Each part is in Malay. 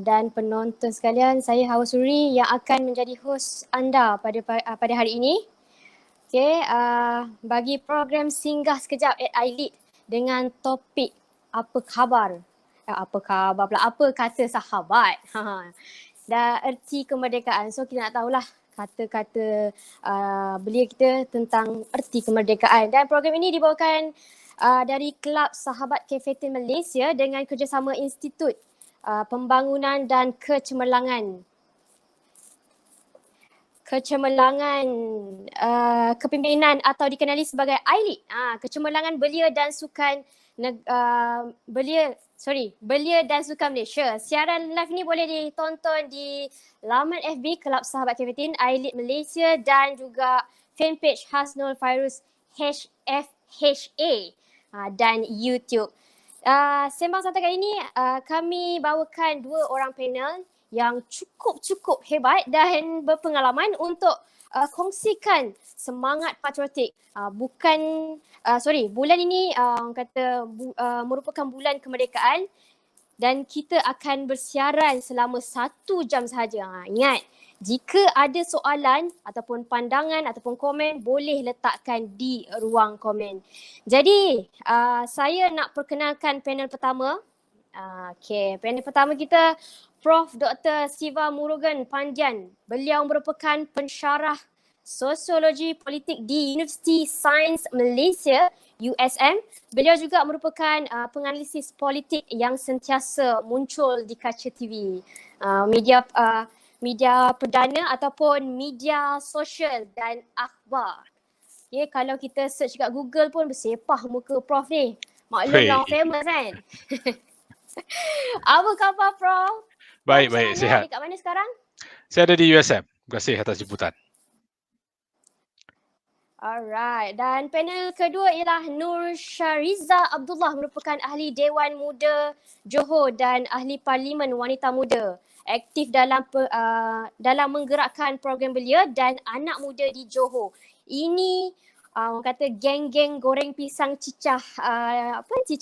dan penonton sekalian, saya Hawa Suri yang akan menjadi host anda pada hari ini. Okay, bagi program Singgah Sekejap at iLead dengan topik apa khabar? Apa khabar pula? Apa kata sahabat? Dan erti kemerdekaan. So kita nak tahulah kata-kata belia kita tentang erti kemerdekaan. Dan program ini dibawakan dari Kelab Sahabat Kefetin Malaysia dengan kerjasama Institut Pembangunan dan Kecemerlangan Kepimpinan atau dikenali sebagai iLead. Kecemerlangan Belia dan Sukan Belia dan Sukan Malaysia. Siaran live ni boleh ditonton di laman FB Kelab Sahabat Kefetin iLead Malaysia dan juga fanpage Hasnul Fairuz HFHA dan YouTube. Sembang santai kali ini kami bawakan 2 orang panel yang cukup hebat dan berpengalaman untuk kongsikan semangat patriotik. Bulan ini merupakan bulan kemerdekaan dan kita akan bersiaran selama 1 jam sahaja. Ingat, jika ada soalan ataupun pandangan ataupun komen, boleh letakkan di ruang komen. Jadi, saya nak perkenalkan panel pertama. Panel pertama kita Prof. Dr. Siva Murugan Pandian. Beliau merupakan pensyarah sosiologi politik di Universiti Sains Malaysia USM. Beliau juga merupakan penganalisis politik yang sentiasa muncul di kaca TV, media perdana ataupun media sosial dan akhbar. Okay, kalau kita search kat Google pun bersepah muka Prof ni. Maklumlah famous kan. Apa khabar Prof? Baik, sihat. Dekat mana sekarang? Saya ada di USM. Terima kasih atas jemputan. Alright, dan panel kedua ialah Nur Syariza Abdullah, merupakan ahli Dewan Muda Johor dan ahli Parlimen Wanita Muda. Aktif dalam menggerakkan program belia dan anak muda di Johor. Ini orang kata geng-geng goreng pisang cicah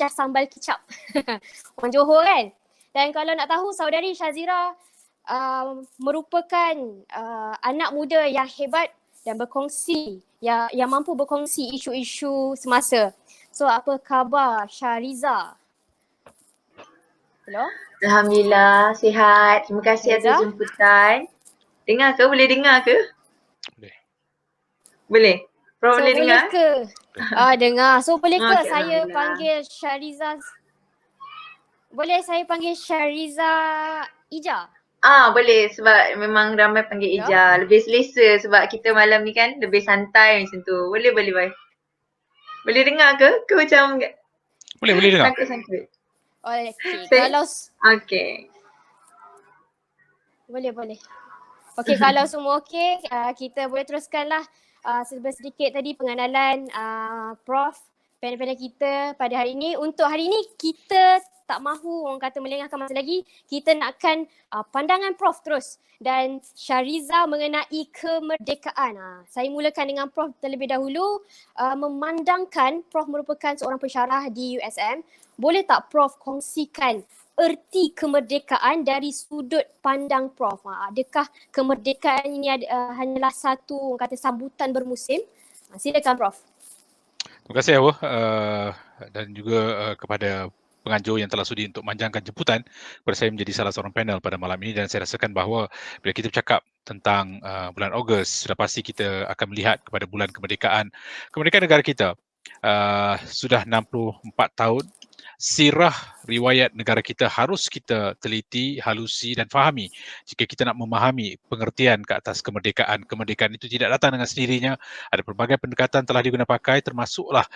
sambal kicap. Orang Johor kan? Dan kalau nak tahu, saudari Syazira merupakan anak muda yang hebat dan berkongsi, yang mampu berkongsi isu-isu semasa. So apa khabar Syariza? Hello? Alhamdulillah, sihat. Terima kasih atas jemputan. Dengar ke? Boleh dengar ke? Boleh. Prof boleh dengar? Boleh ke? Dengar. So boleh ke saya panggil Syariza? Boleh saya panggil Syariza Ija? Boleh, sebab memang ramai panggil Ija. Lebih selesa sebab kita malam ni kan lebih santai macam tu. Boleh. Boleh dengar ke? Ke macam Boleh dengar. Sangkut. Okay. Kalau boleh. Okey, kalau semua okey, kita boleh teruskanlah sedikit tadi pengenalan Prof, panel-panel kita pada hari ini. Untuk hari ini kita tak mahu orang kata melengahkan masa lagi. Kita nakkan pandangan Prof terus dan Syariza mengenai kemerdekaan. Saya mulakan dengan Prof terlebih dahulu. Memandangkan Prof merupakan seorang pensyarah di USM, boleh tak Prof kongsikan erti kemerdekaan dari sudut pandang Prof? Adakah kemerdekaan ini hanyalah satu orang kata sambutan bermusim? Silakan Prof. Terima kasih Hawa dan juga kepada penganjur yang telah sudi untuk manjangkan jemputan kepada saya menjadi salah seorang panel pada malam ini. Dan saya rasakan bahawa bila kita bercakap tentang bulan Ogos, sudah pasti kita akan melihat kepada bulan kemerdekaan negara kita. Sudah 64 tahun. Sirah riwayat negara kita harus kita teliti, halusi dan fahami jika kita nak memahami pengertian ke atas kemerdekaan. Kemerdekaan itu tidak datang dengan sendirinya. Ada pelbagai pendekatan telah digunakan pakai, termasuklah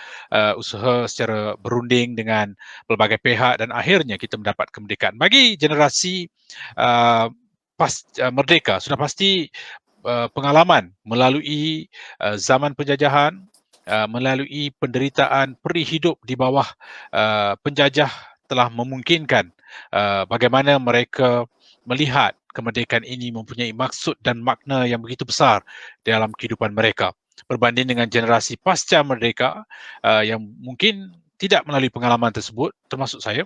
usaha secara berunding dengan pelbagai pihak dan akhirnya kita mendapat kemerdekaan. Bagi generasi merdeka, sudah pasti pengalaman melalui zaman penjajahan, melalui penderitaan peri hidup di bawah penjajah telah memungkinkan bagaimana mereka melihat kemerdekaan ini mempunyai maksud dan makna yang begitu besar dalam kehidupan mereka. Berbanding dengan generasi pasca merdeka yang mungkin tidak melalui pengalaman tersebut, termasuk saya,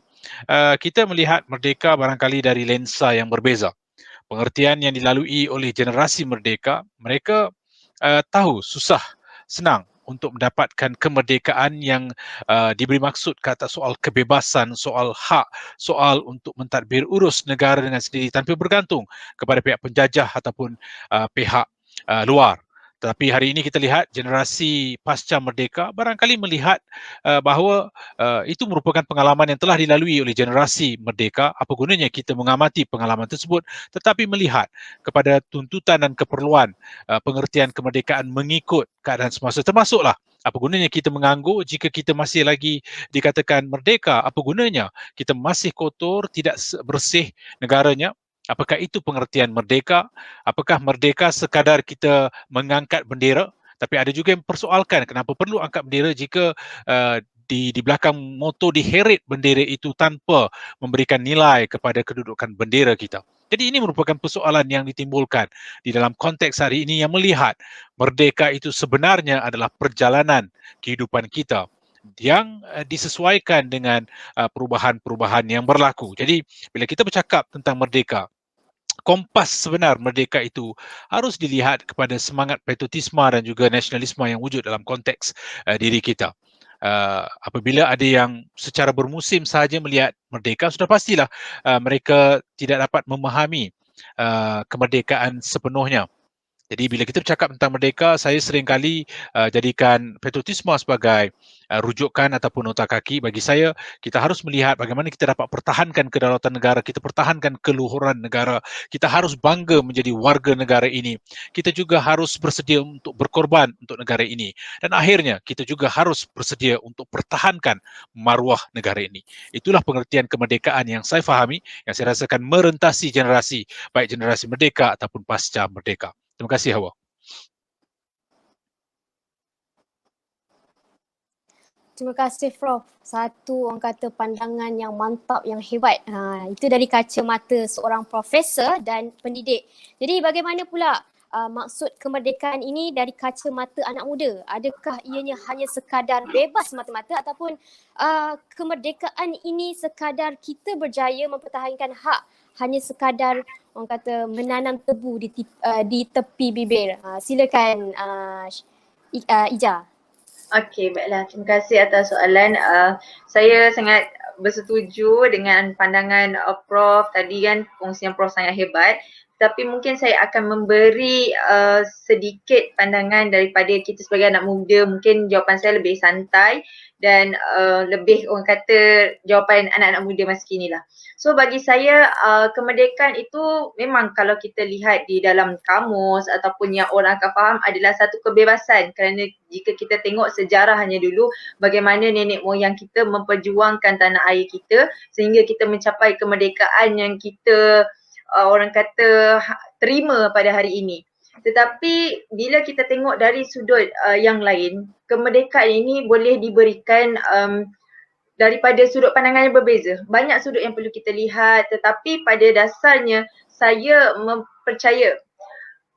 kita melihat merdeka barangkali dari lensa yang berbeza. Pengertian yang dilalui oleh generasi merdeka, mereka tahu susah, senang untuk mendapatkan kemerdekaan yang diberi maksud ke atas soal kebebasan, soal hak, soal untuk mentadbir urus negara dengan sendiri tanpa bergantung kepada pihak penjajah ataupun pihak luar. Tetapi hari ini kita lihat generasi pasca merdeka barangkali melihat bahawa itu merupakan pengalaman yang telah dilalui oleh generasi merdeka. Apa gunanya kita mengamati pengalaman tersebut tetapi melihat kepada tuntutan dan keperluan pengertian kemerdekaan mengikut keadaan semasa, termasuklah apa gunanya kita menganggur jika kita masih lagi dikatakan merdeka? Apa gunanya kita masih kotor, tidak bersih negaranya? Apakah itu pengertian merdeka? Apakah merdeka sekadar kita mengangkat bendera? Tapi ada juga yang persoalkan kenapa perlu angkat bendera jika di belakang motor diheret bendera itu tanpa memberikan nilai kepada kedudukan bendera kita. Jadi ini merupakan persoalan yang ditimbulkan di dalam konteks hari ini yang melihat merdeka itu sebenarnya adalah perjalanan kehidupan kita yang disesuaikan dengan perubahan-perubahan yang berlaku. Jadi bila kita bercakap tentang merdeka, kompas sebenar merdeka itu harus dilihat kepada semangat patriotisme dan juga nasionalisme yang wujud dalam konteks diri kita. Apabila ada yang secara bermusim sahaja melihat merdeka, sudah pastilah mereka tidak dapat memahami kemerdekaan sepenuhnya. Jadi bila kita bercakap tentang merdeka, saya seringkali jadikan patriotisme sebagai rujukan ataupun nota kaki. Bagi saya, kita harus melihat bagaimana kita dapat pertahankan kedaulatan negara, kita pertahankan keluhuran negara, kita harus bangga menjadi warga negara ini. Kita juga harus bersedia untuk berkorban untuk negara ini. Dan akhirnya, kita juga harus bersedia untuk pertahankan maruah negara ini. Itulah pengertian kemerdekaan yang saya fahami, yang saya rasakan merentasi generasi, baik generasi merdeka ataupun pasca merdeka. Terima kasih, Hawa. Terima kasih Prof. Satu orang kata pandangan yang mantap, yang hebat. Itu dari kacamata seorang profesor dan pendidik. Jadi bagaimana pula maksud kemerdekaan ini dari kacamata anak muda? Adakah ianya hanya sekadar bebas semata-mata ataupun kemerdekaan ini sekadar kita berjaya mempertahankan hak, hanya sekadar orang kata menanam tebu di tepi bibir? Silakan Ija. Okey, baiklah. Terima kasih atas soalan. Saya sangat bersetuju dengan pandangan Prof tadi kan, kongsian Prof sangat hebat. Tapi mungkin saya akan memberi sedikit pandangan daripada kita sebagai anak muda. Mungkin jawapan saya lebih santai dan lebih orang kata jawapan anak-anak muda masa kini lah. So bagi saya kemerdekaan itu memang kalau kita lihat di dalam kamus ataupun yang orang akan faham adalah satu kebebasan, kerana jika kita tengok sejarahnya dulu bagaimana nenek moyang kita memperjuangkan tanah air kita sehingga kita mencapai kemerdekaan yang kita orang kata terima pada hari ini. Tetapi bila kita tengok dari sudut yang lain, kemerdekaan ini boleh diberikan daripada sudut pandangan yang berbeza. Banyak sudut yang perlu kita lihat, tetapi pada dasarnya saya mempercaya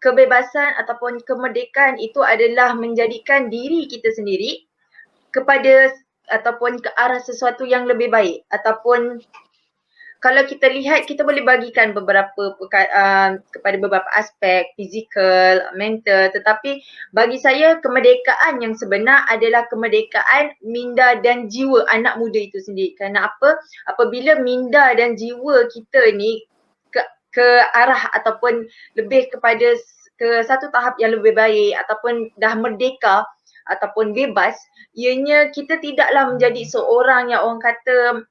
kebebasan ataupun kemerdekaan itu adalah menjadikan diri kita sendiri kepada ataupun ke arah sesuatu yang lebih baik, ataupun kalau kita lihat, kita boleh bagikan beberapa kepada beberapa aspek, fizikal, mental, tetapi bagi saya kemerdekaan yang sebenar adalah kemerdekaan minda dan jiwa anak muda itu sendiri. Kerana apa? Apabila minda dan jiwa kita ni ke arah ataupun lebih kepada ke satu tahap yang lebih baik ataupun dah merdeka ataupun bebas, ianya kita tidaklah menjadi seorang yang orang kata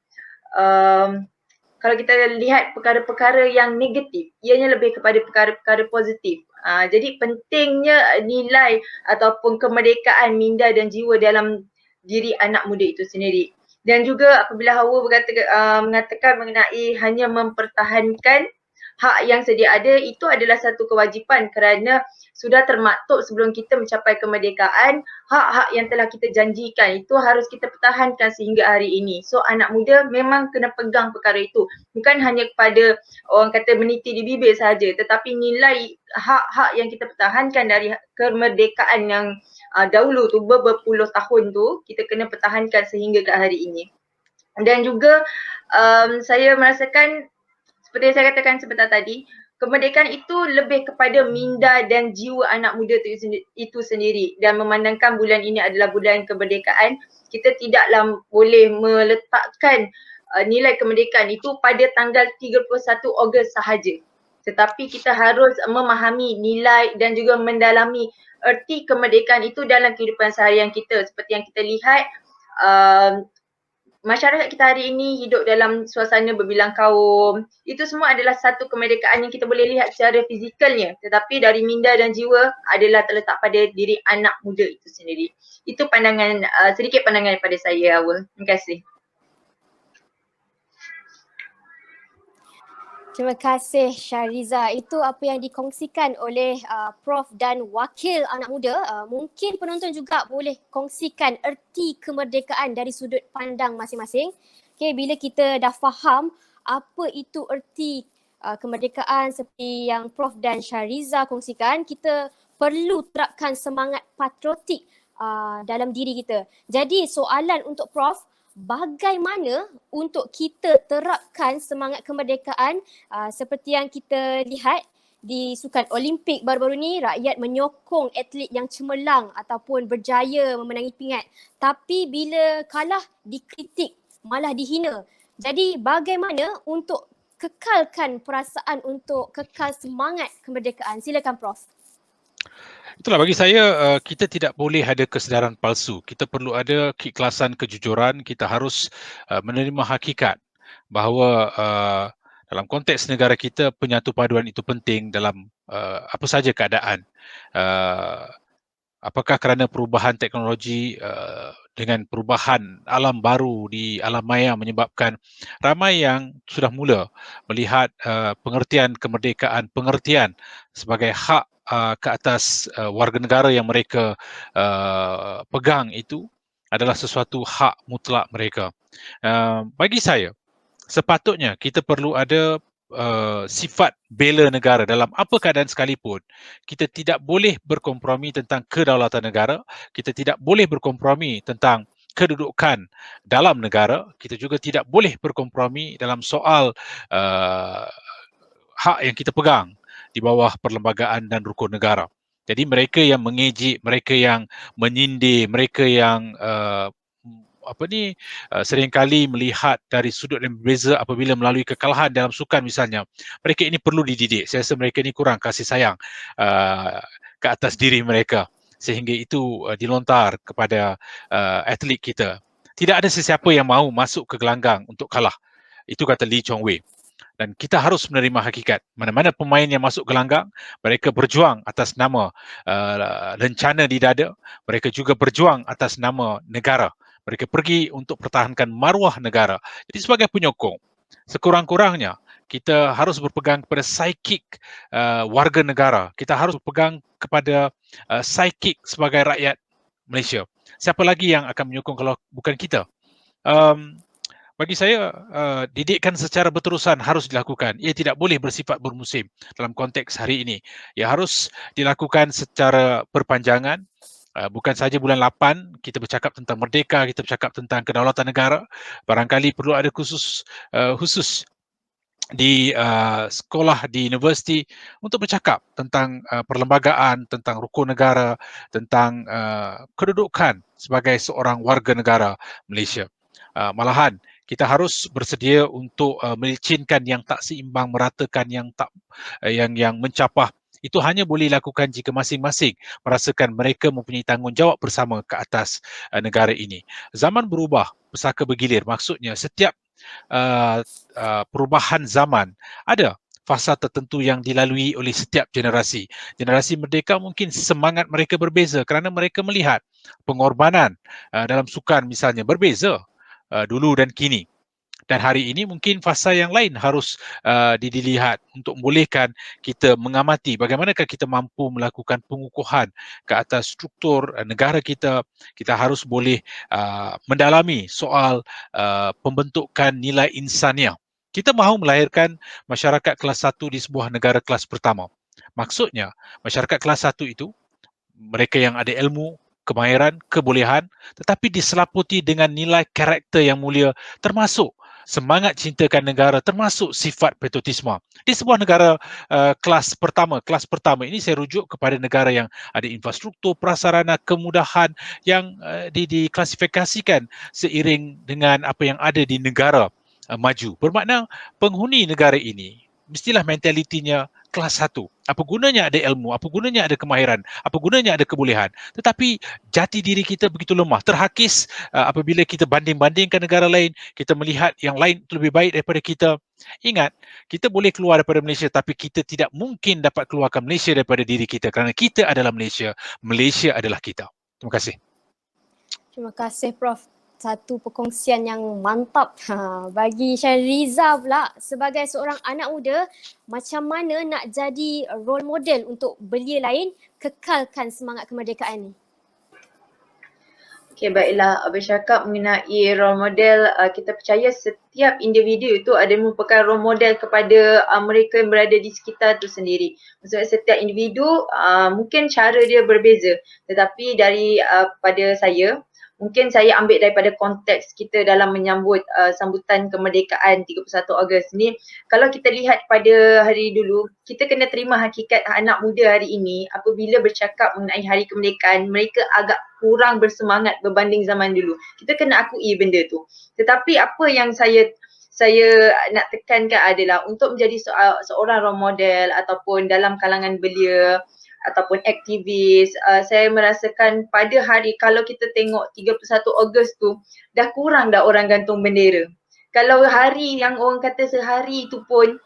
kalau kita lihat perkara-perkara yang negatif, ianya lebih kepada perkara-perkara positif. Jadi pentingnya nilai ataupun kemerdekaan minda dan jiwa dalam diri anak muda itu sendiri. Dan juga apabila Hawa mengatakan mengenai hanya mempertahankan hak yang sedia ada, itu adalah satu kewajipan kerana sudah termaktub sebelum kita mencapai kemerdekaan, hak-hak yang telah kita janjikan itu harus kita pertahankan sehingga hari ini. So anak muda memang kena pegang perkara itu. Bukan hanya kepada orang kata meniti di bibir sahaja, tetapi nilai hak-hak yang kita pertahankan dari kemerdekaan yang dahulu tu berpuluh tahun tu kita kena pertahankan sehingga ke hari ini. Dan juga saya merasakan seperti yang saya katakan sebentar tadi, kemerdekaan itu lebih kepada minda dan jiwa anak muda itu sendiri, dan memandangkan bulan ini adalah bulan kemerdekaan, kita tidaklah boleh meletakkan nilai kemerdekaan itu pada tanggal 31 Ogos sahaja. Tetapi kita harus memahami nilai dan juga mendalami erti kemerdekaan itu dalam kehidupan seharian kita. Seperti yang kita lihat, masyarakat kita hari ini hidup dalam suasana berbilang kaum. Itu semua adalah satu kemerdekaan yang kita boleh lihat secara fizikalnya. Tetapi dari minda dan jiwa adalah terletak pada diri anak muda itu sendiri. Itu pandangan, sedikit pandangan daripada saya, Awal. Terima kasih. Terima kasih Syahriza. Itu apa yang dikongsikan oleh Prof dan wakil anak muda. Mungkin penonton juga boleh kongsikan erti kemerdekaan dari sudut pandang masing-masing. Okay, bila kita dah faham apa itu erti kemerdekaan seperti yang Prof dan Syahriza kongsikan, kita perlu terapkan semangat patriotik dalam diri kita. Jadi soalan untuk Prof, bagaimana untuk kita terapkan semangat kemerdekaan seperti yang kita lihat di Sukan Olimpik baru-baru ni, rakyat menyokong atlet yang cemerlang ataupun berjaya memenangi pingat. Tapi bila kalah dikritik, malah dihina. Jadi bagaimana untuk kekalkan perasaan untuk kekal semangat kemerdekaan? Silakan Prof. Itulah bagi saya, kita tidak boleh ada kesedaran palsu. Kita perlu ada keikhlasan, kejujuran. Kita harus menerima hakikat bahawa dalam konteks negara kita, penyatu paduan itu penting dalam apa saja keadaan. Apakah kerana perubahan teknologi dengan perubahan alam baru di alam maya menyebabkan ramai yang sudah mula melihat pengertian kemerdekaan, pengertian sebagai hak ke atas warga negara yang mereka pegang itu adalah sesuatu hak mutlak mereka. Bagi saya, sepatutnya kita perlu ada sifat bela negara dalam apa keadaan sekalipun. Kita tidak boleh berkompromi tentang kedaulatan negara, kita tidak boleh berkompromi tentang kedudukan dalam negara, kita juga tidak boleh berkompromi dalam soal hak yang kita pegang di bawah perlembagaan dan rukun negara. Jadi mereka yang mengejek, mereka yang menyindir, mereka yang seringkali melihat dari sudut yang berbeza apabila melalui kekalahan dalam sukan misalnya, mereka ini perlu dididik. Saya rasa mereka ini kurang kasih sayang ke atas diri mereka sehingga itu dilontar kepada atlet kita. Tidak ada sesiapa yang mahu masuk ke gelanggang untuk kalah. Itu kata Lee Chong Wei. Dan kita harus menerima hakikat. Mana-mana pemain yang masuk gelanggang, mereka berjuang atas nama lencana di dada. Mereka juga berjuang atas nama negara. Mereka pergi untuk pertahankan maruah negara. Jadi sebagai penyokong, sekurang-kurangnya kita harus berpegang kepada psikik warga negara. Kita harus berpegang kepada psikik sebagai rakyat Malaysia. Siapa lagi yang akan menyokong kalau bukan kita? Bagi saya, didikan secara berterusan harus dilakukan. Ia tidak boleh bersifat bermusim dalam konteks hari ini. Ia harus dilakukan secara berpanjangan. Bukan sahaja bulan 8, kita bercakap tentang merdeka, kita bercakap tentang kedaulatan negara. Barangkali perlu ada khusus di sekolah, di universiti untuk bercakap tentang perlembagaan, tentang rukun negara, tentang kedudukan sebagai seorang warga negara Malaysia. Malahan, kita harus bersedia untuk melicinkan yang tak seimbang, meratakan yang mencapah. Itu hanya boleh dilakukan jika masing-masing merasakan mereka mempunyai tanggungjawab bersama ke atas negara ini. Zaman berubah, pesaka bergilir. Maksudnya setiap perubahan zaman ada fasa tertentu yang dilalui oleh setiap generasi. Generasi merdeka mungkin semangat mereka berbeza kerana mereka melihat pengorbanan dalam sukan misalnya berbeza dulu dan kini. Dan hari ini mungkin fasa yang lain harus dilihat untuk membolehkan kita mengamati bagaimanakah kita mampu melakukan pengukuhan ke atas struktur negara kita. Kita harus boleh mendalami soal pembentukan nilai insaniah. Kita mahu melahirkan masyarakat kelas 1 di sebuah negara kelas pertama. Maksudnya masyarakat kelas 1 itu mereka yang ada ilmu, kemahiran, kebolehan, tetapi diselaputi dengan nilai karakter yang mulia, termasuk semangat cintakan negara, termasuk sifat patriotisme. Di sebuah negara kelas pertama ini saya rujuk kepada negara yang ada infrastruktur, prasarana, kemudahan yang diklasifikasikan seiring dengan apa yang ada di negara maju. Bermakna penghuni negara ini mestilah mentalitinya kelas 1. Apa gunanya ada ilmu, apa gunanya ada kemahiran, apa gunanya ada kebolehan. Tetapi jati diri kita begitu lemah, terhakis apabila kita banding-bandingkan negara lain, kita melihat yang lain lebih baik daripada kita. Ingat, kita boleh keluar daripada Malaysia tapi kita tidak mungkin dapat keluarkan Malaysia daripada diri kita kerana kita adalah Malaysia, Malaysia adalah kita. Terima kasih. Terima kasih Prof. Satu perkongsian yang mantap. Bagi Syariza pula, sebagai seorang anak muda, macam mana nak jadi role model untuk belia lain kekalkan semangat kemerdekaan ni? Okay, baiklah. Bercakap mengenai role model, kita percaya setiap individu itu ada merupakan role model kepada mereka yang berada di sekitar itu sendiri. Maksudnya setiap individu mungkin cara dia berbeza, tetapi dari pada saya, mungkin saya ambil daripada konteks kita dalam menyambut sambutan kemerdekaan 31 Ogos ni. Kalau kita lihat pada hari dulu, kita kena terima hakikat anak muda hari ini apabila bercakap mengenai hari kemerdekaan, mereka agak kurang bersemangat berbanding zaman dulu. Kita kena akui benda tu. Tetapi apa yang saya nak tekankan adalah untuk menjadi seorang role model ataupun dalam kalangan belia ataupun aktivis, saya merasakan pada hari kalau kita tengok 31 Ogos tu dah kurang dah orang gantung bendera. Kalau hari yang orang kata sehari tu pun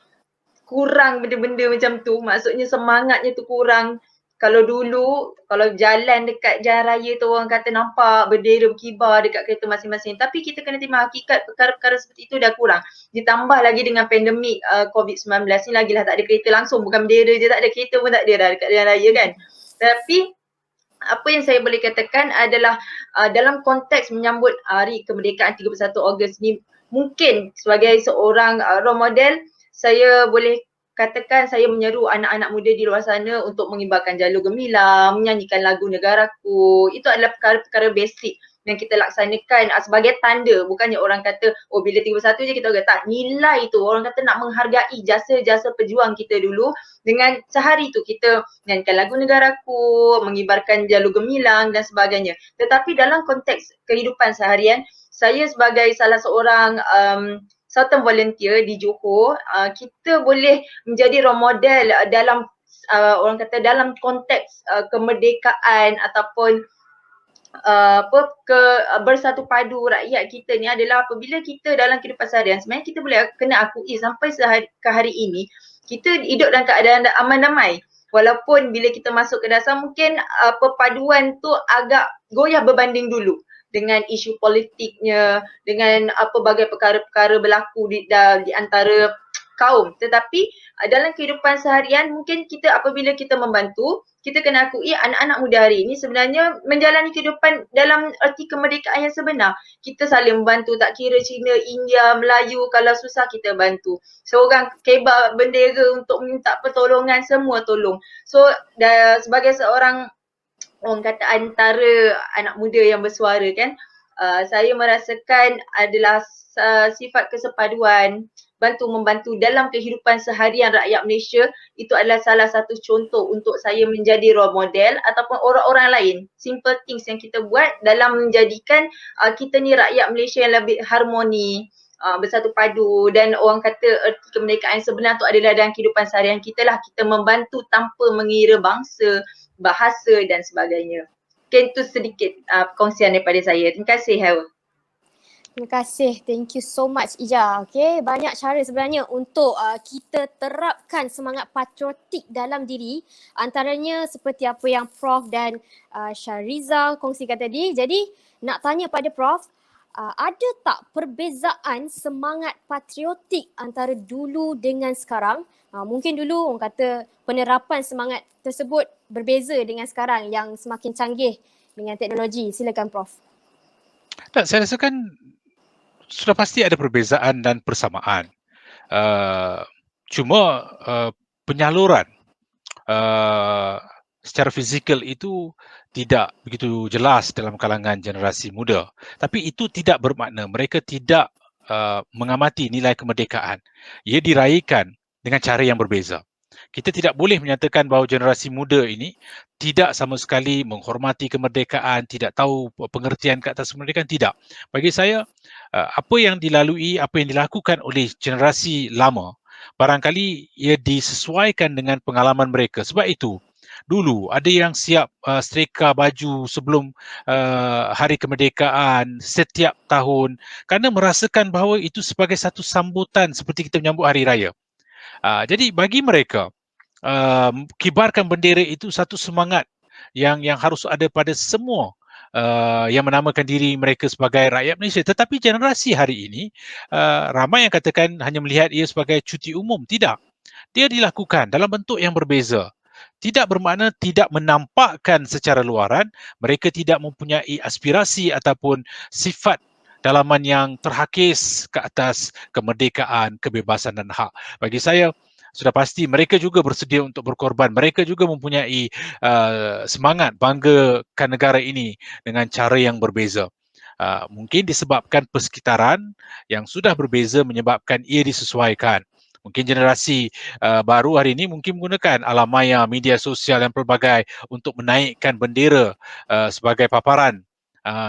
kurang benda-benda macam tu, maksudnya semangatnya tu kurang. Kalau dulu, kalau jalan dekat jalan raya tu orang kata nampak bendera berkibar dekat kereta masing-masing. Tapi kita kena terima hakikat perkara-perkara seperti itu dah kurang. Ditambah lagi dengan pandemik COVID-19 ni lagilah tak ada kereta langsung. Bukan bendera je tak ada, kereta pun tak ada dah dekat jalan raya kan. Tapi apa yang saya boleh katakan adalah dalam konteks menyambut hari kemerdekaan 31 Ogos ni, mungkin sebagai seorang role model, saya boleh katakan saya menyeru anak-anak muda di luar sana untuk mengibarkan jalur gemilang, menyanyikan lagu negaraku. Itu adalah perkara-perkara basic yang kita laksanakan sebagai tanda. Bukannya orang kata, oh bila 31 je kita kata tak. Nilai tu orang kata nak menghargai jasa-jasa pejuang kita dulu. Dengan sehari tu kita nyanyikan lagu negaraku, mengibarkan jalur gemilang dan sebagainya. Tetapi dalam konteks kehidupan seharian, saya sebagai salah seorang Sultan volunteer di Johor, kita boleh menjadi role model dalam orang kata dalam konteks kemerdekaan ataupun bersatu padu rakyat kita ni adalah apabila kita dalam kehidupan seharian, sebenarnya kita boleh kena akui sampai ke hari ini kita hidup dalam keadaan aman damai. Walaupun bila kita masuk ke dasar mungkin perpaduan tu agak goyah berbanding dulu dengan isu politiknya, dengan pelbagai perkara-perkara berlaku di antara kaum. Tetapi dalam kehidupan seharian mungkin kita apabila kita membantu, kita kena akui anak-anak muda hari ini sebenarnya menjalani kehidupan dalam erti kemerdekaan yang sebenar. Kita saling membantu, tak kira Cina, India, Melayu, kalau susah kita bantu. Seorang kebar bendera untuk minta pertolongan, semua tolong. So sebagai seorang orang kata antara anak muda yang bersuara kan, saya merasakan adalah sifat kesepaduan, membantu dalam kehidupan seharian rakyat Malaysia. Itu adalah salah satu contoh untuk saya menjadi role model ataupun orang-orang lain. Simple things yang kita buat dalam menjadikan kita ni rakyat Malaysia yang lebih harmoni, bersatu padu, dan orang kata erti kemerdekaan sebenar tu adalah dalam kehidupan seharian kita lah. Kita membantu tanpa mengira bangsa, bahasa dan sebagainya. Mungkin itu sedikit perkongsian daripada saya. Terima kasih Hawa. Terima kasih. Thank you so much Ija. Okay, banyak cara sebenarnya untuk kita terapkan semangat patriotik dalam diri. Antaranya seperti apa yang Prof dan Syariza kongsikan tadi. Jadi nak tanya pada Prof, ada tak perbezaan semangat patriotik antara dulu dengan sekarang? Mungkin dulu orang kata penerapan semangat tersebut berbeza dengan sekarang yang semakin canggih dengan teknologi. Silakan Prof. Tak, saya rasakan sudah pasti ada perbezaan dan persamaan. Cuma penyaluran secara fizikal itu tidak begitu jelas dalam kalangan generasi muda. Tapi itu tidak bermakna mereka tidak mengamati nilai kemerdekaan. Ia diraihkan dengan cara yang berbeza. Kita tidak boleh menyatakan bahawa generasi muda ini tidak sama sekali menghormati kemerdekaan, tidak tahu pengertian ke atas kemerdekaan, tidak. Bagi saya, apa yang dilalui, apa yang dilakukan oleh generasi lama, barangkali ia disesuaikan dengan pengalaman mereka. Sebab itu, dulu ada yang siap setrika baju sebelum hari kemerdekaan setiap tahun kerana merasakan bahawa itu sebagai satu sambutan seperti kita menyambut hari raya. Jadi bagi mereka, kibarkan bendera itu satu semangat yang harus ada pada semua yang menamakan diri mereka sebagai rakyat Malaysia. Tetapi generasi hari ini, ramai yang katakan hanya melihat ia sebagai cuti umum. Tidak. Dia dilakukan dalam bentuk yang berbeza. Tidak bermakna tidak menampakkan secara luaran, mereka tidak mempunyai aspirasi ataupun sifat dalaman yang terhakis ke atas kemerdekaan, kebebasan dan hak. Bagi saya, sudah pasti mereka juga bersedia untuk berkorban. Mereka juga mempunyai semangat banggakan negara ini dengan cara yang berbeza. Mungkin disebabkan persekitaran yang sudah berbeza menyebabkan ia disesuaikan. Mungkin generasi baru hari ini mungkin menggunakan alam maya, media sosial dan pelbagai untuk menaikkan bendera sebagai paparan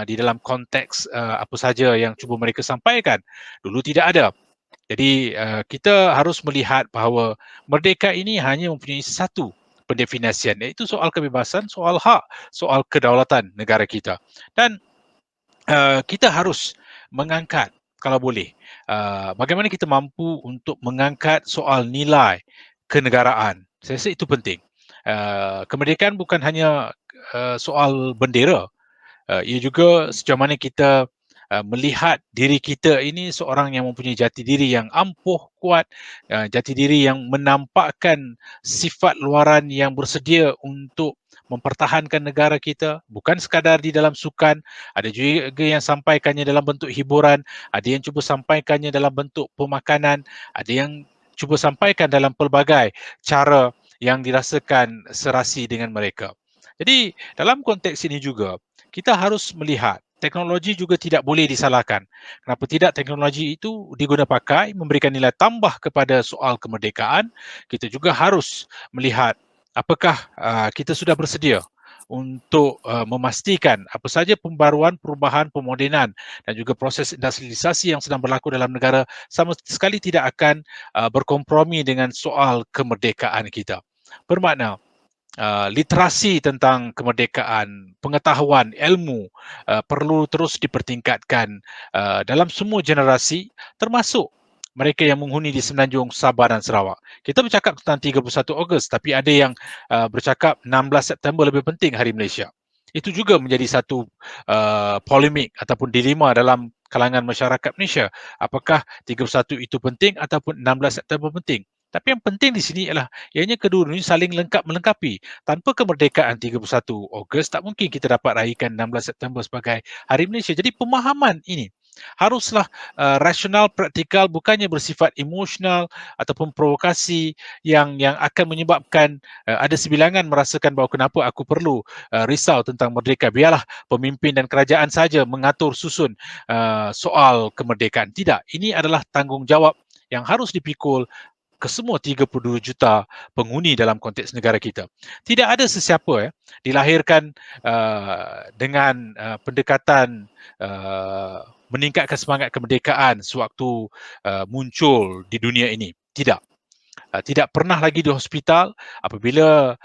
di dalam konteks apa saja yang cuba mereka sampaikan. Dulu tidak ada. Jadi kita harus melihat bahawa merdeka ini hanya mempunyai satu pendefinisian, iaitu soal kebebasan, soal hak, soal kedaulatan negara kita. Dan kita harus mengangkat, kalau boleh, bagaimana kita mampu untuk mengangkat soal nilai kenegaraan. Saya rasa itu penting. Kemerdekaan bukan hanya soal bendera, ia juga sejauh mana kita melihat diri kita ini seorang yang mempunyai jati diri yang ampuh, kuat, jati diri yang menampakkan sifat luaran yang bersedia untuk mempertahankan negara kita, bukan sekadar di dalam sukan, ada juga yang sampaikannya dalam bentuk hiburan, ada yang cuba sampaikannya dalam bentuk pemakanan, ada yang cuba sampaikan dalam pelbagai cara yang dirasakan serasi dengan mereka. Jadi dalam konteks ini juga, kita harus melihat teknologi juga tidak boleh disalahkan. Kenapa tidak teknologi itu diguna pakai memberikan nilai tambah kepada soal kemerdekaan. Kita juga harus melihat apakah kita sudah bersedia untuk memastikan apa saja pembaruan, perubahan, pemodenan dan juga proses industrialisasi yang sedang berlaku dalam negara sama sekali tidak akan berkompromi dengan soal kemerdekaan kita. Bermakna literasi tentang kemerdekaan, pengetahuan, ilmu perlu terus dipertingkatkan dalam semua generasi, termasuk mereka yang menghuni di Semenanjung, Sabah dan Sarawak. Kita bercakap tentang 31 Ogos, tapi ada yang bercakap 16 September lebih penting Hari Malaysia. Itu juga menjadi satu polemik ataupun dilema dalam kalangan masyarakat Malaysia. Apakah 31 itu penting ataupun 16 September penting? Tapi yang penting di sini ialah ianya kedua ini saling lengkap melengkapi. Tanpa kemerdekaan 31 Ogos, tak mungkin kita dapat raikan 16 September sebagai Hari Malaysia. Jadi pemahaman ini haruslah rasional, praktikal, bukannya bersifat emosional ataupun provokasi yang akan menyebabkan ada sebilangan merasakan bahawa kenapa aku perlu risau tentang merdeka. Biarlah pemimpin dan kerajaan saja mengatur susun soal kemerdekaan. Tidak, ini adalah tanggungjawab yang harus dipikul ke semua 32 juta penghuni dalam konteks negara kita. Tidak ada sesiapa dilahirkan dengan pendekatan meningkatkan semangat kemerdekaan sewaktu muncul di dunia ini. Tidak. Tidak pernah lagi di hospital apabila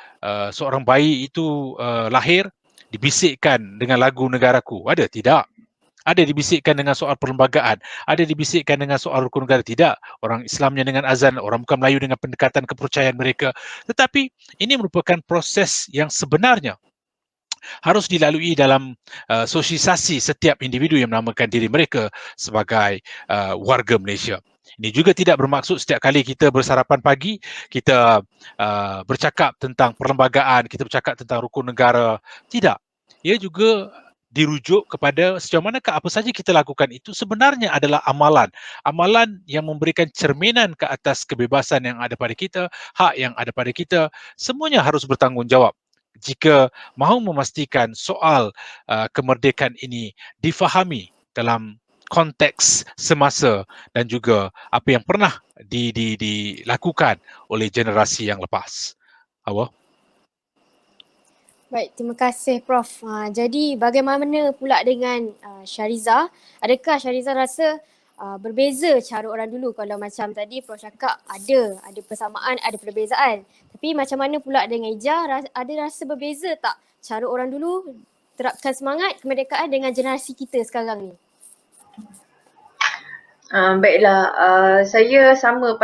seorang bayi itu lahir dibisikkan dengan lagu negaraku. Ada? Tidak. Ada dibisikkan dengan soal perlembagaan, ada dibisikkan dengan soal rukun negara. Tidak. Orang Islamnya dengan azan, orang bukan Melayu dengan pendekatan kepercayaan mereka. Tetapi ini merupakan proses yang sebenarnya harus dilalui dalam sosialisasi setiap individu yang menamakan diri mereka sebagai warga Malaysia. Ini juga tidak bermaksud setiap kali kita bersarapan pagi, kita bercakap tentang perlembagaan, kita bercakap tentang rukun negara. Tidak. Ia juga dirujuk kepada sejauh manakah apa saja kita lakukan itu sebenarnya adalah amalan. Amalan yang memberikan cerminan ke atas kebebasan yang ada pada kita, hak yang ada pada kita, semuanya harus bertanggungjawab. jika mahu memastikan soal kemerdekaan ini difahami dalam konteks semasa dan juga apa yang pernah dilakukan oleh generasi yang lepas. Hawa? Baik, terima kasih Prof. Jadi bagaimana pula dengan Shariza? Adakah Shariza rasa berbeza cara orang dulu? Kalau macam tadi Prof cakap ada persamaan, ada perbezaan. Tapi macam mana pula dengan Ija? Ada rasa berbeza tak cara orang dulu terapkan semangat kemerdekaan dengan generasi kita sekarang ni? Baiklah, saya sama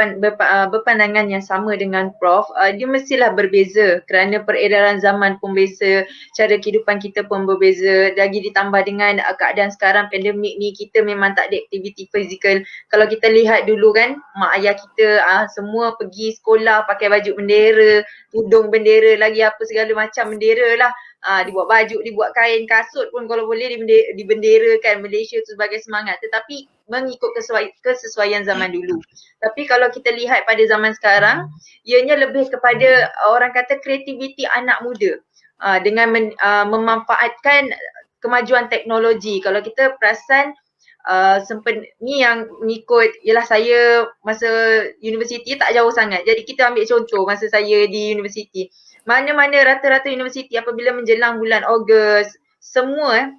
berpandangan yang sama dengan Prof. Dia mestilah berbeza kerana peredaran zaman pun berbeza, cara kehidupan kita pun berbeza. Lagi ditambah dengan keadaan sekarang pandemik ni, kita memang tak ada aktiviti fizikal. Kalau kita lihat dulu kan, mak ayah kita semua pergi sekolah pakai baju bendera, tudung bendera, lagi apa segala macam bendera lah. Dibuat baju, dibuat kain, kasut pun kalau boleh dibenderakan Malaysia tu sebagai semangat. Tetapi mengikut kesesuaian zaman dulu. Tapi kalau kita lihat pada zaman sekarang, ianya lebih kepada orang kata kreativiti anak muda dengan memanfaatkan kemajuan teknologi. Kalau kita perasan ni yang mengikut, ialah saya masa universiti tak jauh sangat. Jadi kita ambil contoh masa saya di universiti. Mana-mana rata-rata universiti apabila menjelang bulan Ogos, semua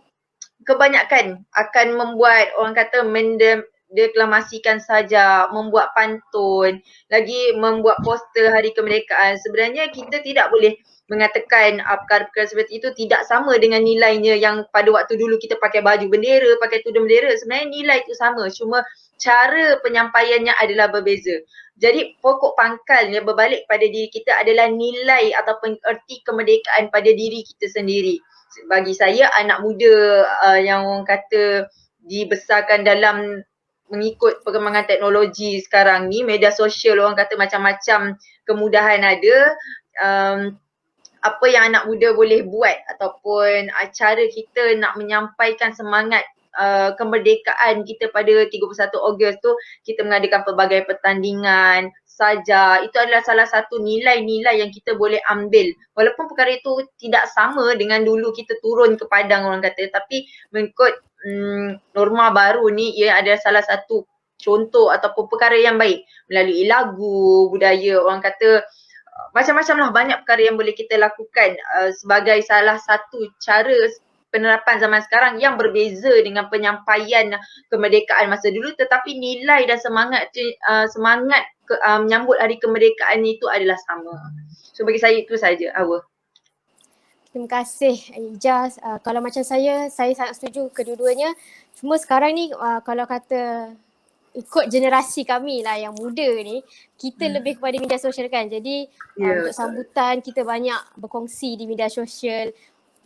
kebanyakan akan membuat orang kata mendeklamasikan saja, membuat pantun, lagi membuat poster hari kemerdekaan. Sebenarnya kita tidak boleh mengatakan perkara-perkara seperti itu tidak sama dengan nilainya yang pada waktu dulu kita pakai baju bendera, pakai tudung bendera. Sebenarnya nilai itu sama, cuma cara penyampaiannya adalah berbeza. Jadi pokok pangkalnya berbalik pada diri kita adalah nilai ataupun erti kemerdekaan pada diri kita sendiri. Bagi saya anak muda yang orang kata dibesarkan dalam mengikut perkembangan teknologi sekarang ni, media sosial orang kata macam-macam kemudahan ada, apa yang anak muda boleh buat ataupun cara kita nak menyampaikan semangat kemerdekaan kita pada 31 Ogos tu, kita mengadakan pelbagai pertandingan saja. Itu adalah salah satu nilai-nilai yang kita boleh ambil. Walaupun perkara itu tidak sama dengan dulu kita turun ke padang orang kata, tapi mengikut norma baru ni, ia adalah salah satu contoh ataupun perkara yang baik melalui lagu, budaya, orang kata macam-macam lah, banyak perkara yang boleh kita lakukan sebagai salah satu cara penerapan zaman sekarang yang berbeza dengan penyampaian kemerdekaan masa dulu, tetapi nilai dan semangat menyambut hari kemerdekaan itu adalah sama. So bagi saya itu saja, Hawa. Terima kasih Ija. Kalau macam saya sangat setuju kedua-duanya. Cuma sekarang ni kalau kata ikut generasi kami lah yang muda ni, kita lebih kepada media sosial kan. Jadi untuk sambutan kita banyak berkongsi di media sosial.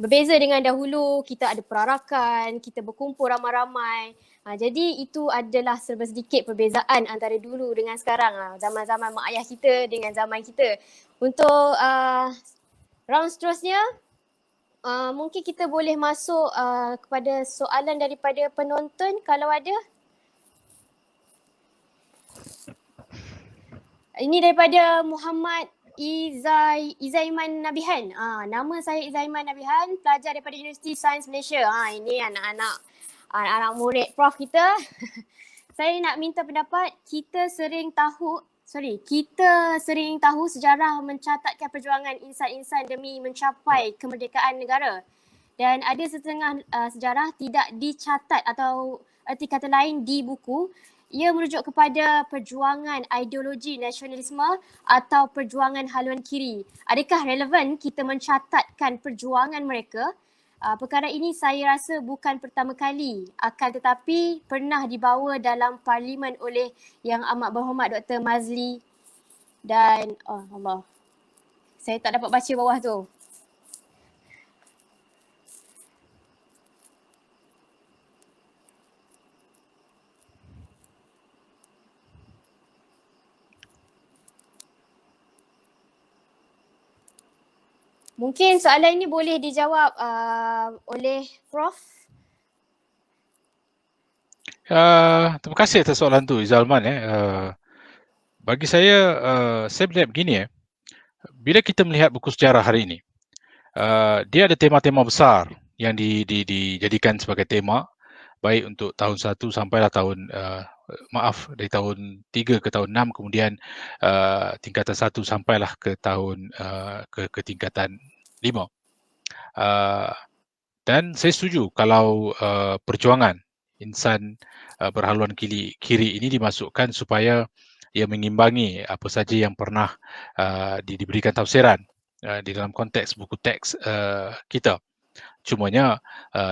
Berbeza dengan dahulu, kita ada perarakan, kita berkumpul ramai-ramai. Jadi itu adalah serba sedikit perbezaan antara dulu dengan sekarang. Zaman-zaman mak ayah kita dengan zaman kita. Untuk round seterusnya, mungkin kita boleh masuk kepada soalan daripada penonton kalau ada. Ini daripada Muhammad Izaiman Nabihan. Nama saya Izaiman Nabihan, pelajar daripada Universiti Sains Malaysia. Ini anak murid Prof kita. Saya nak minta pendapat, kita sering tahu sejarah mencatatkan perjuangan insan-insan demi mencapai kemerdekaan negara. Dan ada setengah sejarah tidak dicatat atau erti kata lain di buku. Ia merujuk kepada perjuangan ideologi nasionalisme atau perjuangan haluan kiri. Adakah relevan kita mencatatkan perjuangan mereka? Perkara ini saya rasa bukan pertama kali, akan tetapi pernah dibawa dalam parlimen oleh Yang Amat Berhormat Dr. Mazli dan Allah, saya tak dapat baca bawah tu. Mungkin soalan ini boleh dijawab oleh Prof. Terima kasih atas soalan tu Izalman. Bagi saya melihat begini bila kita melihat buku sejarah hari ini, dia ada tema-tema besar yang dijadikan sebagai tema, baik untuk tahun 1 sampailah tahun dari tahun 3 ke tahun 6, kemudian tingkatan 1 sampailah ke tahun ke tingkatan 5. Dan saya setuju kalau perjuangan insan berhaluan kiri ini dimasukkan supaya ia mengimbangi apa saja yang pernah diberikan tafsiran di dalam konteks buku teks kita. Cumanya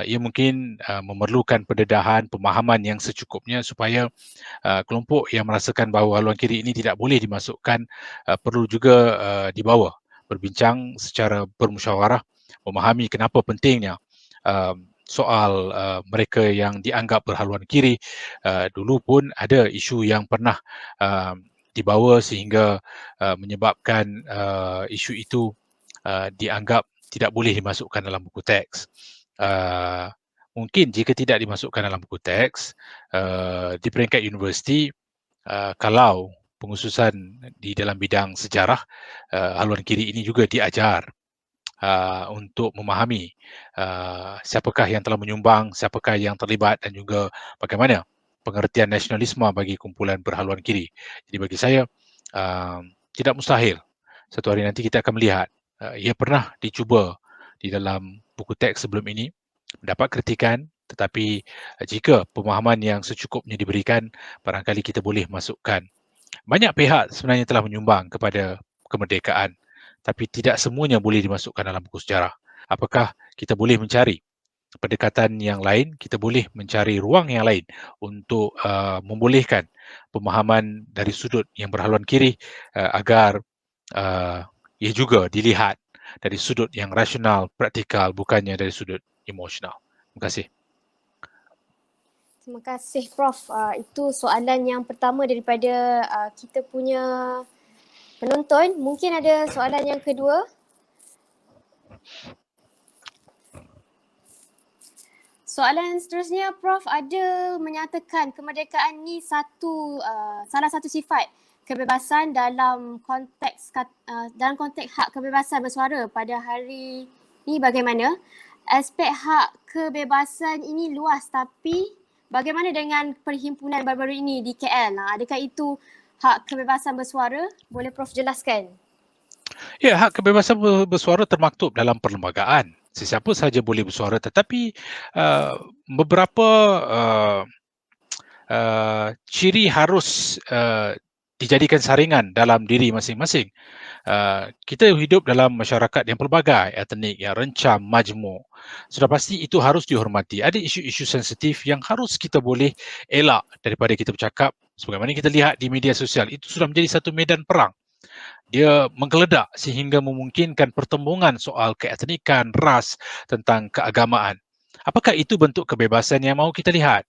ia mungkin memerlukan pendedahan, pemahaman yang secukupnya supaya kelompok yang merasakan bahawa haluan kiri ini tidak boleh dimasukkan perlu juga dibawa berbincang secara bermusyawarah, memahami kenapa pentingnya soal mereka yang dianggap berhaluan kiri. Dulu pun ada isu yang pernah dibawa sehingga menyebabkan isu itu dianggap tidak boleh dimasukkan dalam buku teks. Mungkin jika tidak dimasukkan dalam buku teks, di peringkat universiti, kalau pengususan di dalam bidang sejarah, haluan kiri ini juga diajar untuk memahami siapakah yang telah menyumbang, siapakah yang terlibat dan juga bagaimana pengertian nasionalisme bagi kumpulan berhaluan kiri. Jadi bagi saya, tidak mustahil satu hari nanti kita akan melihat ia pernah dicuba di dalam buku teks sebelum ini, mendapat kritikan, tetapi jika pemahaman yang secukupnya diberikan, barangkali kita boleh masukkan. Banyak pihak sebenarnya telah menyumbang kepada kemerdekaan, tapi tidak semuanya boleh dimasukkan dalam buku sejarah. Apakah kita boleh mencari pendekatan yang lain, kita boleh mencari ruang yang lain untuk membolehkan pemahaman dari sudut yang berhaluan kiri agar ia juga dilihat dari sudut yang rasional, praktikal, bukannya dari sudut emosional. Terima kasih. Terima kasih Prof. Itu soalan yang pertama daripada kita punya penonton. Mungkin ada soalan yang kedua. Soalan seterusnya, Prof, ada menyatakan kemerdekaan ni salah satu sifat kebebasan dalam konteks hak kebebasan bersuara pada hari ini bagaimana? Aspek hak kebebasan ini luas, tapi bagaimana dengan perhimpunan baru-baru ini di KL? Adakah itu hak kebebasan bersuara? Boleh Prof jelaskan? Ya, hak kebebasan bersuara termaktub dalam perlembagaan. Sesiapa sahaja boleh bersuara, tetapi beberapa ciri harus dijadikan saringan dalam diri masing-masing. Kita hidup dalam masyarakat yang pelbagai, etnik, yang rencam, majmuk. Sudah pasti itu harus dihormati. Ada isu-isu sensitif yang harus kita boleh elak daripada kita bercakap. Sebagaimana kita lihat di media sosial, itu sudah menjadi satu medan perang. Dia menggeledak sehingga memungkinkan pertembungan soal keetnikan, ras, tentang keagamaan. Apakah itu bentuk kebebasan yang mahu kita lihat?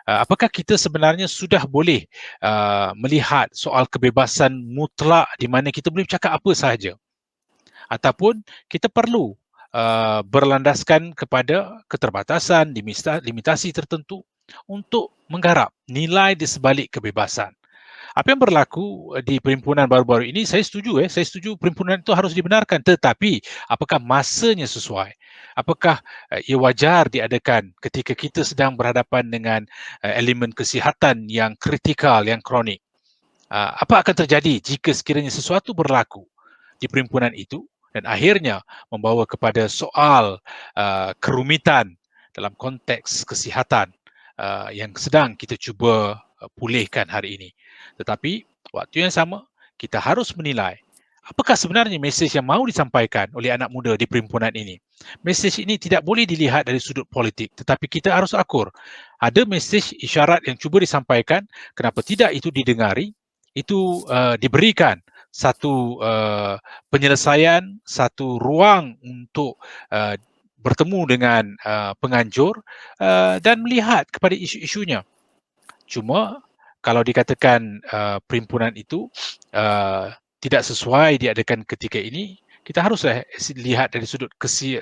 Apakah kita sebenarnya sudah boleh melihat soal kebebasan mutlak di mana kita boleh bercakap apa sahaja? Ataupun kita perlu berlandaskan kepada keterbatasan, limitasi tertentu untuk menggarap nilai di sebalik kebebasan. Apa yang berlaku di perhimpunan baru-baru ini, saya setuju perhimpunan itu harus dibenarkan, tetapi apakah masanya sesuai? Apakah ia wajar diadakan ketika kita sedang berhadapan dengan elemen kesihatan yang kritikal, yang kronik? Apa akan terjadi jika sekiranya sesuatu berlaku di perhimpunan itu dan akhirnya membawa kepada soal kerumitan dalam konteks kesihatan yang sedang kita cuba pulihkan hari ini? Tetapi waktu yang sama, kita harus menilai apakah sebenarnya mesej yang mahu disampaikan oleh anak muda di perhimpunan ini. Mesej ini tidak boleh dilihat dari sudut politik, tetapi kita harus akur. Ada mesej isyarat yang cuba disampaikan, kenapa tidak itu didengari, itu diberikan satu penyelesaian, satu ruang untuk bertemu dengan penganjur dan melihat kepada isu-isunya. Cuma kalau dikatakan perhimpunan itu tidak sesuai diadakan ketika ini, kita haruslah lihat dari sudut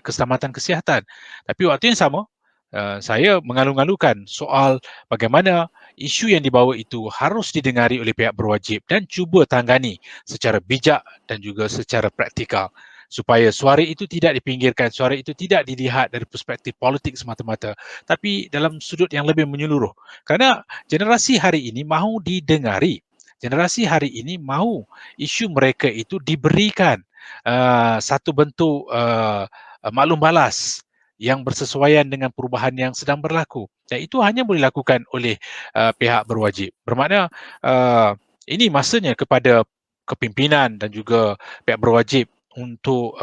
keselamatan kesihatan. Tapi waktu yang sama, saya mengalu-alukan soal bagaimana isu yang dibawa itu harus didengari oleh pihak berwajib dan cuba tangani secara bijak dan juga secara praktikal. supaya suara itu tidak dipinggirkan, suara itu tidak dilihat dari perspektif politik semata-mata, tapi dalam sudut yang lebih menyeluruh. Kerana generasi hari ini mahu didengari, generasi hari ini mahu isu mereka itu diberikan satu bentuk maklum balas yang bersesuaian dengan perubahan yang sedang berlaku. Dan itu hanya boleh dilakukan oleh pihak berwajib. Bermakna ini masanya kepada kepimpinan dan juga pihak berwajib untuk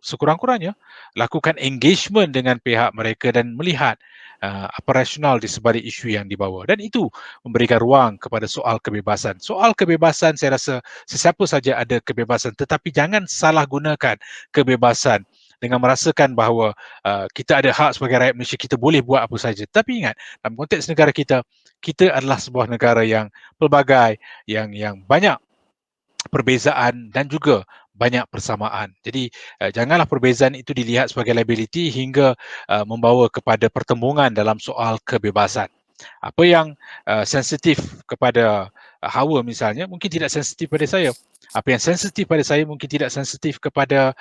sekurang-kurangnya lakukan engagement dengan pihak mereka dan melihat apa rasional di sebalik isu yang dibawa. Dan itu memberikan ruang kepada soal kebebasan. Soal kebebasan, saya rasa sesiapa saja ada kebebasan, tetapi jangan salah gunakan kebebasan dengan merasakan bahawa kita ada hak sebagai rakyat Malaysia, kita boleh buat apa saja. Tapi ingat, dalam konteks negara kita, kita adalah sebuah negara yang pelbagai, yang banyak perbezaan dan juga banyak persamaan. Jadi janganlah perbezaan itu dilihat sebagai liability hingga membawa kepada pertembungan dalam soal kebebasan. Apa yang sensitif kepada Hawa misalnya, mungkin tidak sensitif pada saya. Apa yang sensitif pada saya mungkin tidak sensitif kepada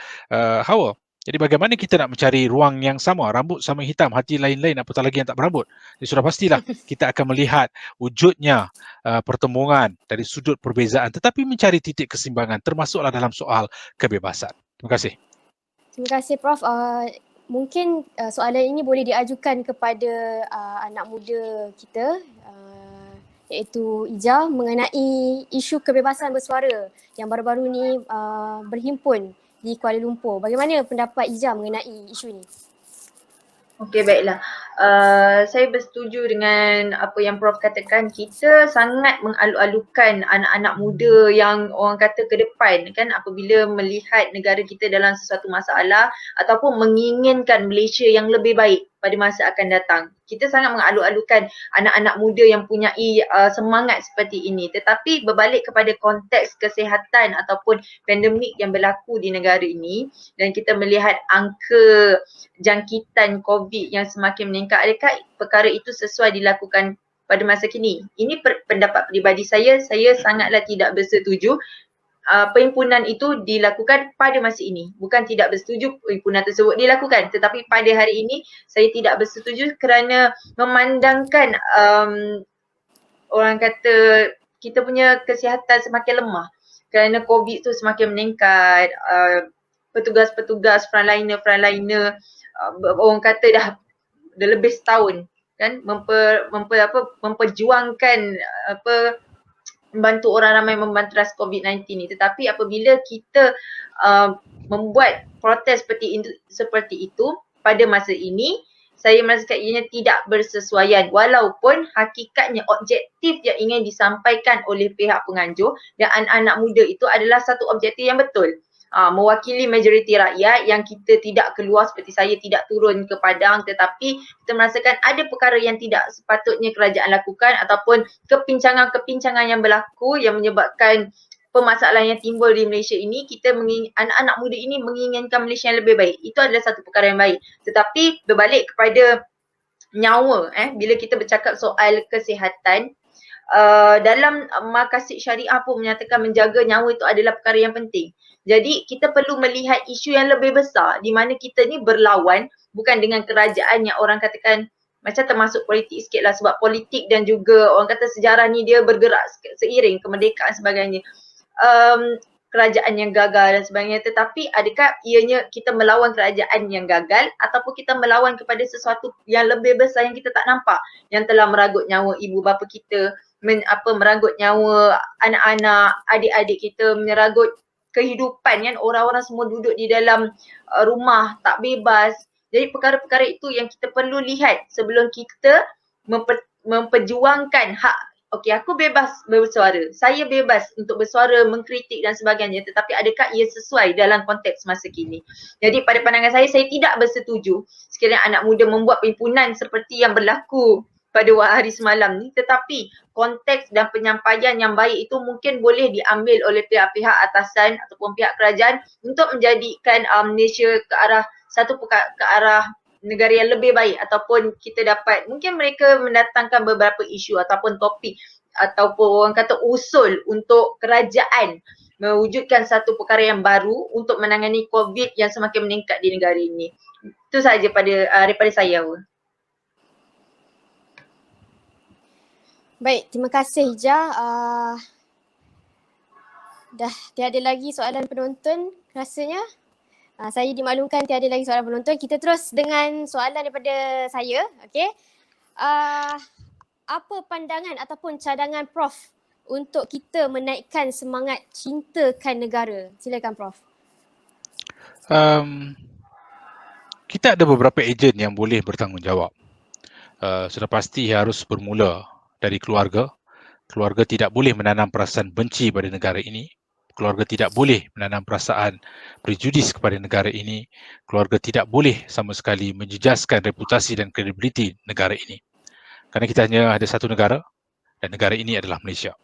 Hawa. Jadi bagaimana kita nak mencari ruang yang sama, rambut sama hitam, hati lain-lain, apatah lagi yang tak berambut. Jadi sudah pastilah kita akan melihat wujudnya pertembungan dari sudut perbezaan, tetapi mencari titik keseimbangan, termasuklah dalam soal kebebasan. Terima kasih. Terima kasih Prof. Mungkin soalan ini boleh diajukan kepada anak muda kita, iaitu Ija, mengenai isu kebebasan bersuara yang baru-baru ni berhimpun di Kuala Lumpur. Bagaimana pendapat Ija mengenai isu ini? Okey, baiklah. Saya bersetuju dengan apa yang Prof katakan. Kita sangat mengalu-alukan anak-anak muda yang orang kata ke depan kan, apabila melihat negara kita dalam sesuatu masalah ataupun menginginkan Malaysia yang lebih baik pada masa akan datang. Kita sangat mengalu-alukan anak-anak muda yang punyai semangat seperti ini. Tetapi berbalik kepada konteks kesihatan ataupun pandemik yang berlaku di negara ini, dan kita melihat angka jangkitan COVID yang semakin meningkat, adakah perkara itu sesuai dilakukan pada masa kini? Ini pendapat peribadi saya sangatlah tidak bersetuju perhimpunan itu dilakukan pada masa ini. Bukan tidak bersetuju perhimpunan tersebut dilakukan, tetapi pada hari ini saya tidak bersetuju kerana memandangkan orang kata kita punya kesihatan semakin lemah kerana COVID tu semakin meningkat. Petugas-petugas frontliner orang kata dah lebih setahun kan memperjuangkan membantu orang ramai membanteras COVID-19 ni. Tetapi apabila kita membuat protes seperti itu pada masa ini, saya merasakan ianya tidak bersesuaian, walaupun hakikatnya objektif yang ingin disampaikan oleh pihak penganjur dan anak-anak muda itu adalah satu objektif yang betul. Mewakili majoriti rakyat yang kita tidak keluar, seperti saya tidak turun ke padang, tetapi kita merasakan ada perkara yang tidak sepatutnya kerajaan lakukan ataupun kepincangan-kepincangan yang berlaku yang menyebabkan permasalahan yang timbul di Malaysia ini. Anak-anak muda ini menginginkan Malaysia yang lebih baik. Itu adalah satu perkara yang baik. Tetapi berbalik kepada nyawa, bila kita bercakap soal kesihatan, dalam maqasid syariah pun menyatakan menjaga nyawa itu adalah perkara yang penting. Jadi kita perlu melihat isu yang lebih besar di mana kita ni berlawan bukan dengan kerajaan yang orang katakan macam termasuk politik sikit lah, sebab politik dan juga orang kata sejarah ni dia bergerak seiring kemerdekaan sebagainya. Kerajaan yang gagal dan sebagainya, tetapi adakah ianya kita melawan kerajaan yang gagal ataupun kita melawan kepada sesuatu yang lebih besar yang kita tak nampak, yang telah meragut nyawa ibu bapa kita, meragut nyawa anak-anak, adik-adik kita, meragut kehidupan kan, orang-orang semua duduk di dalam rumah tak bebas. Jadi perkara-perkara itu yang kita perlu lihat sebelum kita memperjuangkan hak. Okey, aku bebas bersuara, saya bebas untuk bersuara, mengkritik dan sebagainya, tetapi adakah ia sesuai dalam konteks masa kini? Jadi pada pandangan saya tidak bersetuju sekiranya anak muda membuat perhimpunan seperti yang berlaku pada hari semalam ni, tetapi konteks dan penyampaian yang baik itu mungkin boleh diambil oleh pihak-pihak atasan ataupun pihak kerajaan untuk menjadikan Malaysia ke arah negara yang lebih baik, ataupun kita dapat mungkin mereka mendatangkan beberapa isu ataupun topik ataupun orang kata usul untuk kerajaan mewujudkan satu perkara yang baru untuk menangani COVID yang semakin meningkat di negara ini. Itu sahaja daripada saya. Baik, terima kasih Hija. Dah tiada lagi soalan penonton rasanya. Saya dimaklumkan tiada lagi soalan penonton. Kita terus dengan soalan daripada saya. Okey. Apa pandangan ataupun cadangan Prof untuk kita menaikkan semangat cintakan negara? Silakan Prof. Kita ada beberapa ejen yang boleh bertanggungjawab. Sudah pasti harus bermula dari keluarga. Keluarga tidak boleh menanam perasaan benci pada negara ini. Keluarga tidak boleh menanam perasaan prejudis kepada negara ini. Keluarga tidak boleh sama sekali menjejaskan reputasi dan kredibiliti negara ini. Kerana kita hanya ada satu negara dan negara ini adalah Malaysia.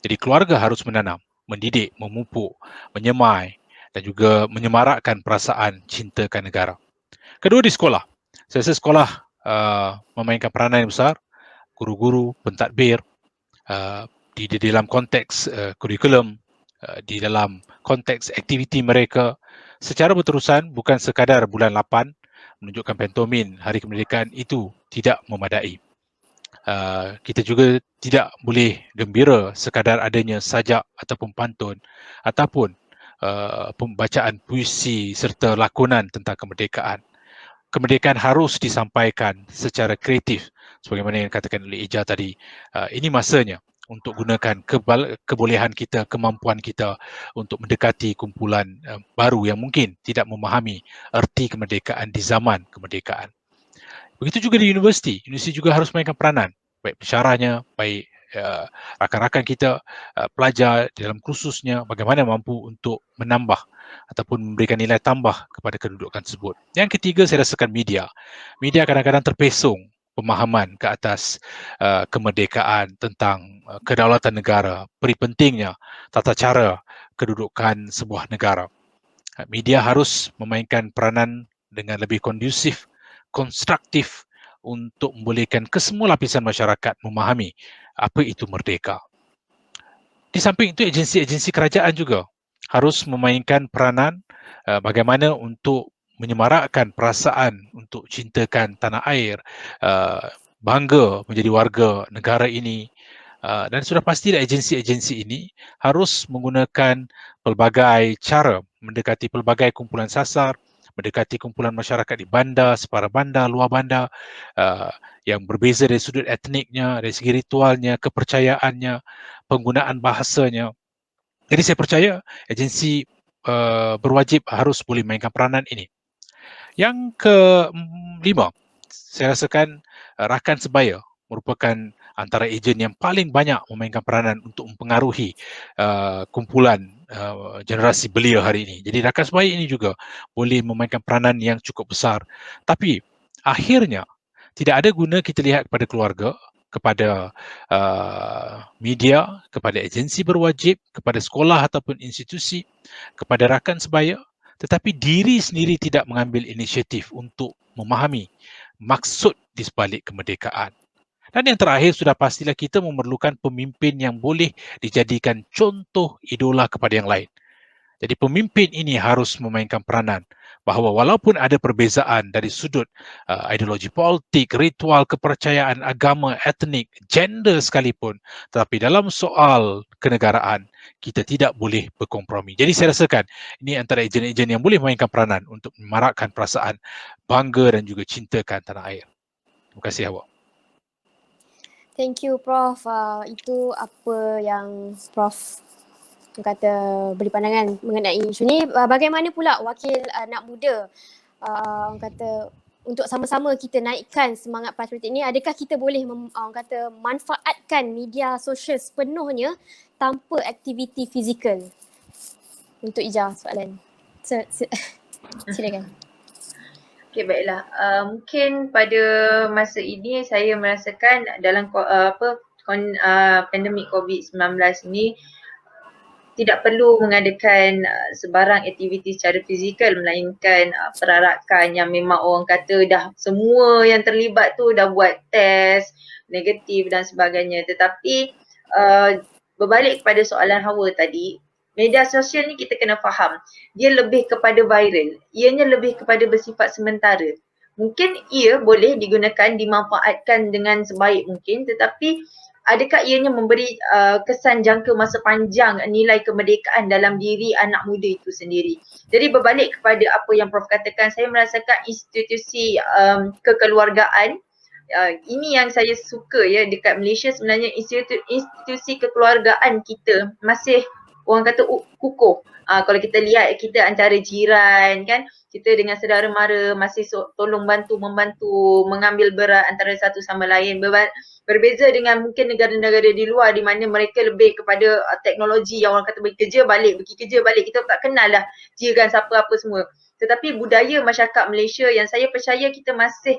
Jadi keluarga harus menanam, mendidik, memupuk, menyemai dan juga menyemarakkan perasaan cintakan negara. Kedua, di sekolah. Saya rasa sekolah memainkan peranan yang besar. Guru-guru, pentadbir, di dalam konteks kurikulum, di dalam konteks aktiviti mereka secara berterusan, bukan sekadar bulan 8 menunjukkan pantomin Hari Kemerdekaan itu tidak memadai. Kita juga tidak boleh gembira sekadar adanya sajak ataupun pantun ataupun pembacaan puisi serta lakonan tentang kemerdekaan. Kemerdekaan harus disampaikan secara kreatif sebagaimana yang dikatakan oleh Ija tadi. Ini masanya untuk gunakan kebolehan kita, kemampuan kita untuk mendekati kumpulan baru yang mungkin tidak memahami erti kemerdekaan di zaman kemerdekaan. Begitu juga di universiti. Universiti juga harus mainkan peranan, baik pensyarahnya, baik rakan-rakan kita, pelajar dalam kursusnya, bagaimana mampu untuk menambah ataupun memberikan nilai tambah kepada kedudukan tersebut. Yang ketiga, saya rasakan media. Media kadang-kadang terpesong pemahaman ke atas kemerdekaan, tentang kedaulatan negara, peri pentingnya tata cara kedudukan sebuah negara. Media harus memainkan peranan dengan lebih kondusif, konstruktif untuk membolehkan kesemua lapisan masyarakat memahami apa itu merdeka. Di samping itu, agensi-agensi kerajaan juga harus memainkan peranan bagaimana untuk menyemarakkan perasaan untuk cintakan tanah air, bangga menjadi warga negara ini, dan sudah pastilah agensi-agensi ini harus menggunakan pelbagai cara mendekati pelbagai kumpulan sasar, mendekati kumpulan masyarakat di bandar, separa bandar, luar bandar, yang berbeza dari sudut etniknya, dari segi ritualnya, kepercayaannya, penggunaan bahasanya. Jadi saya percaya agensi berwajib harus boleh mainkan peranan ini. Yang kelima, saya rasakan rakan sebaya merupakan antara ejen yang paling banyak memainkan peranan untuk mempengaruhi kumpulan generasi belia hari ini. Jadi rakan sebaya ini juga boleh memainkan peranan yang cukup besar. Tapi akhirnya tidak ada guna kita lihat kepada keluarga, kepada media, kepada agensi berwajib, kepada sekolah ataupun institusi, kepada rakan sebaya, tetapi diri sendiri tidak mengambil inisiatif untuk memahami maksud di sebalik kemerdekaan. Dan yang terakhir, sudah pastilah kita memerlukan pemimpin yang boleh dijadikan contoh idola kepada yang lain. Jadi pemimpin ini harus memainkan peranan bahawa walaupun ada perbezaan dari sudut ideologi politik, ritual, kepercayaan, agama, etnik, gender sekalipun, tetapi dalam soal kenegaraan, kita tidak boleh berkompromi. Jadi saya rasakan ini antara ejen-ejen yang boleh memainkan peranan untuk memarakkan perasaan bangga dan juga cintakan tanah air. Terima kasih awak. Thank you Prof. Itu apa yang Prof kata beri pandangan mengenai isu ni. Bagaimana pula wakil anak muda kata untuk sama-sama kita naikkan semangat patriotik ni, adakah kita boleh kata manfaatkan media sosial sepenuhnya tanpa aktiviti fizikal? Untuk Ija soalan. Silakan. Okey, baiklah. Mungkin pada masa ini saya merasakan dalam pandemik COVID-19 ini tidak perlu mengadakan sebarang aktiviti secara fizikal, melainkan perarakan yang memang orang kata dah semua yang terlibat tu dah buat test negatif dan sebagainya. Tetapi berbalik kepada soalan Hawa tadi, media sosial ni kita kena faham. Dia lebih kepada viral. Ianya lebih kepada bersifat sementara. Mungkin ia boleh digunakan, dimanfaatkan dengan sebaik mungkin, tetapi adakah ianya memberi kesan jangka masa panjang nilai kemerdekaan dalam diri anak muda itu sendiri. Jadi berbalik kepada apa yang Prof katakan, saya merasakan institusi kekeluargaan, ini yang saya suka ya dekat Malaysia, sebenarnya institusi kekeluargaan kita masih orang kata kukuh. Kalau kita lihat kita antara jiran kan, kita dengan saudara mara masih tolong membantu mengambil berat antara satu sama lain. Berbeza dengan mungkin negara-negara di luar di mana mereka lebih kepada teknologi yang orang kata pergi kerja balik, kita tak kenal lah jiran siapa apa semua. Tetapi budaya masyarakat Malaysia yang saya percaya kita masih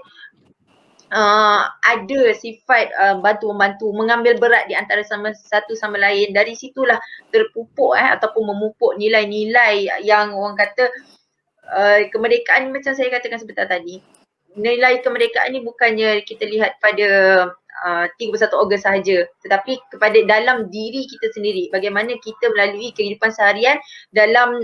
ada sifat bantu-membantu, mengambil berat di antara satu sama lain. Dari situlah terpupuk ataupun memupuk nilai-nilai yang orang kata kemerdekaan, macam saya katakan sebentar tadi. Nilai kemerdekaan ni bukannya kita lihat pada 31 Ogos sahaja, tetapi kepada dalam diri kita sendiri, bagaimana kita melalui kehidupan seharian dalam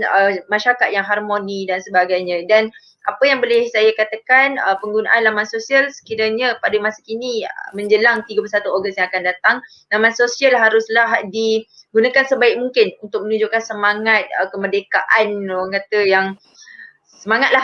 masyarakat yang harmoni dan sebagainya. Dan apa yang boleh saya katakan, penggunaan laman sosial sekiranya pada masa kini menjelang 31 Ogos yang akan datang, laman sosial haruslah digunakan sebaik mungkin untuk menunjukkan semangat kemerdekaan, orang kata yang semangatlah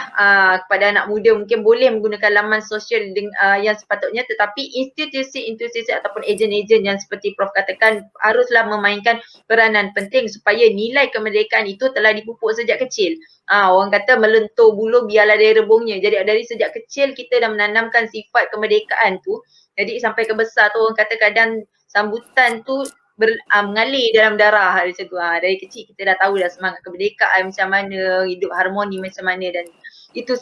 kepada anak muda. Mungkin boleh menggunakan laman sosial yang sepatutnya, tetapi institusi ataupun ejen-ejen yang seperti Prof katakan haruslah memainkan peranan penting supaya nilai kemerdekaan itu telah dipupuk sejak kecil. Orang kata melentur bulu biarlah dia rebungnya. Jadi dari sejak kecil kita dah menanamkan sifat kemerdekaan tu. Jadi sampai ke besar tu orang kata kadang sambutan tu mengalir dalam darah macam tu. Dari kecil kita dah tahu dah semangat kemerdekaan macam mana, hidup harmoni macam mana, dan itu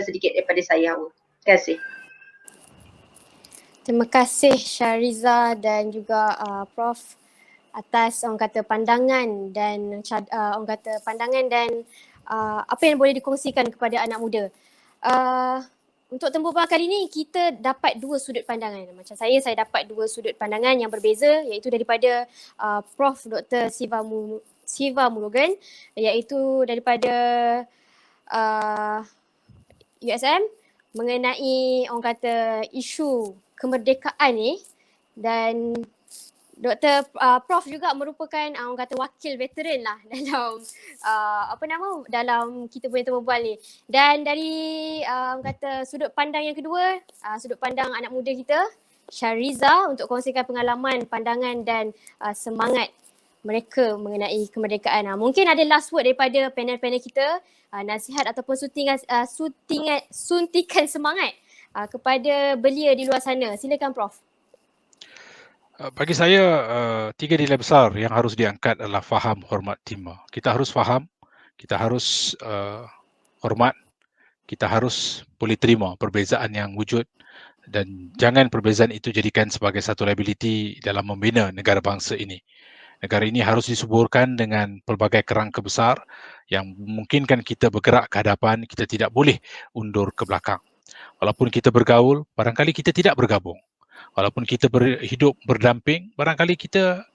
sedikit daripada saya. Terima kasih. Terima kasih Syariza dan juga Prof atas orang kata pandangan dan apa yang boleh dikongsikan kepada anak muda. Untuk Temu Bang kali ni kita dapat dua sudut pandangan. Macam saya dapat dua sudut pandangan yang berbeza, iaitu daripada Prof Dr. Siva Murugan, iaitu daripada USM mengenai orang kata isu kemerdekaan ni, dan Prof juga merupakan orang kata wakil veteran lah dalam dalam kita punya Temu Bual ni. Dan dari orang kata sudut pandang yang kedua, sudut pandang anak muda kita, Syariza, untuk kongsikan pengalaman, pandangan dan semangat mereka mengenai kemerdekaan. Mungkin ada last word daripada panel-panel kita, nasihat ataupun suntikan semangat kepada belia di luar sana. Silakan Prof. Bagi saya, 3 nilai besar yang harus diangkat adalah faham, hormat, timba. Kita harus faham, kita harus hormat, kita harus boleh terima perbezaan yang wujud, dan jangan perbezaan itu jadikan sebagai satu liability dalam membina negara bangsa ini. Negara ini harus disuburkan dengan pelbagai kerangka besar yang memungkinkan kita bergerak ke hadapan. Kita tidak boleh undur ke belakang. Walaupun kita bergaul, barangkali kita tidak bergabung. Walaupun kita hidup berdamping, barangkali kita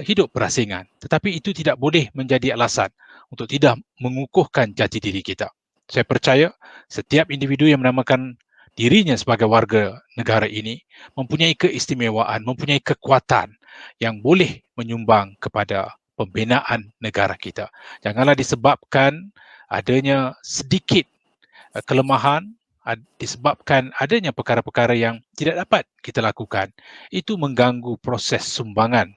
hidup berasingan. Tetapi itu tidak boleh menjadi alasan untuk tidak mengukuhkan jati diri kita. Saya percaya setiap individu yang menamakan dirinya sebagai warga negara ini mempunyai keistimewaan, mempunyai kekuatan yang boleh menyumbang kepada pembinaan negara kita. Janganlah disebabkan adanya sedikit kelemahan, disebabkan adanya perkara-perkara yang tidak dapat kita lakukan, itu mengganggu proses sumbangan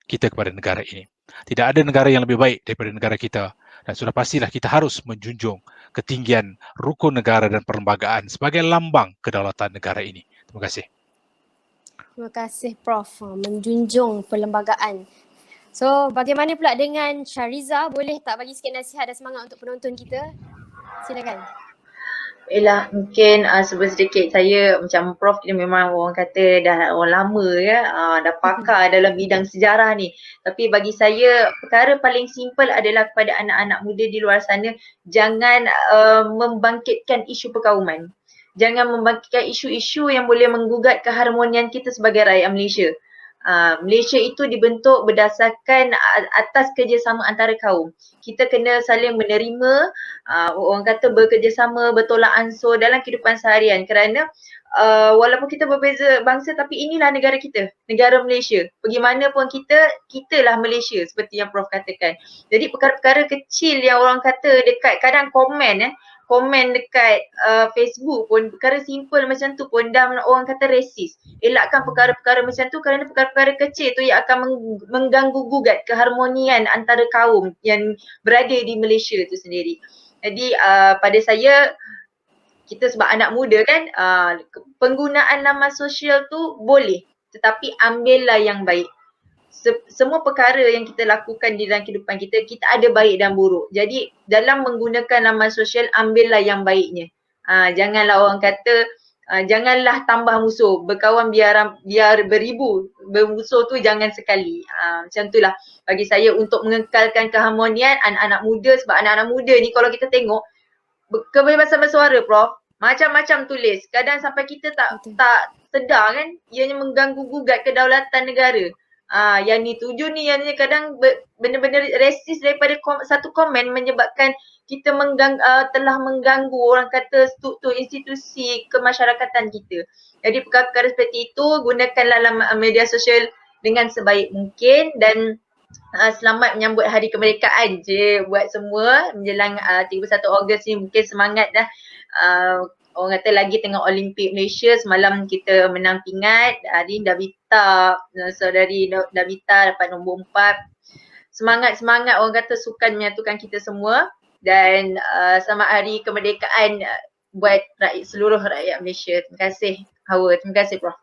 kita kepada negara ini. Tidak ada negara yang lebih baik daripada negara kita, dan sudah pastilah kita harus menjunjung ketinggian rukun negara dan perlembagaan sebagai lambang kedaulatan negara ini. Terima kasih. Terima kasih Prof. Menjunjung perlembagaan. So bagaimana pula dengan Syariza? Boleh tak bagi sikit nasihat dan semangat untuk penonton kita? Silakan. Baiklah, mungkin sedikit saya macam Prof kita memang orang kata dah orang lama ya, dah pakar dalam bidang sejarah ni. Tapi bagi saya perkara paling simple adalah kepada anak-anak muda di luar sana, jangan membangkitkan isu perkauman. Jangan membangkitkan isu-isu yang boleh menggugat keharmonian kita sebagai rakyat Malaysia. Malaysia itu dibentuk berdasarkan atas kerjasama antara kaum. Kita kena saling menerima, orang kata bekerjasama, bertolak ansur dalam kehidupan seharian kerana walaupun kita berbeza bangsa tapi inilah negara kita, negara Malaysia. Pergi mana pun kitalah Malaysia seperti yang Prof katakan. Jadi perkara-perkara kecil yang orang kata dekat kadang komen dekat Facebook pun perkara simple macam tu pun dah orang kata resis. Elakkan perkara-perkara macam tu kerana perkara-perkara kecil tu yang akan mengganggu gugat keharmonian antara kaum yang berada di Malaysia tu sendiri. Jadi pada saya, kita sebab anak muda kan, penggunaan laman sosial tu boleh tetapi ambillah yang baik. Semua perkara yang kita lakukan di dalam kehidupan kita, kita ada baik dan buruk. Jadi dalam menggunakan laman sosial, ambillah yang baiknya. Janganlah orang kata, janganlah tambah musuh. Berkawan biar beribu, bermusuh tu jangan sekali. Macam itulah bagi saya untuk mengekalkan keharmonian anak-anak muda. Sebab anak-anak muda ni kalau kita tengok, kebebasan bersuara Prof, macam-macam tulis. Kadang sampai kita tak sedar kan, ianya mengganggu gugat kedaulatan negara. Yang ni tuju ni, yang ni kadang benar-benar resis daripada satu komen menyebabkan kita telah mengganggu orang kata struktur institusi kemasyarakatan kita. Jadi perkara-perkara seperti itu gunakanlah dalam media sosial dengan sebaik mungkin dan selamat menyambut Hari Kemerdekaan je buat semua menjelang 31 Ogos ni. Mungkin semangat dah. Orang kata lagi tengah Olimpik Malaysia, semalam kita menang pingat. Hari ni Davita, saudari Davita dapat nombor 4. Semangat-semangat orang kata sukan menyatukan kita semua dan selamat Hari Kemerdekaan buat seluruh rakyat Malaysia. Terima kasih Hawa, terima kasih Prof.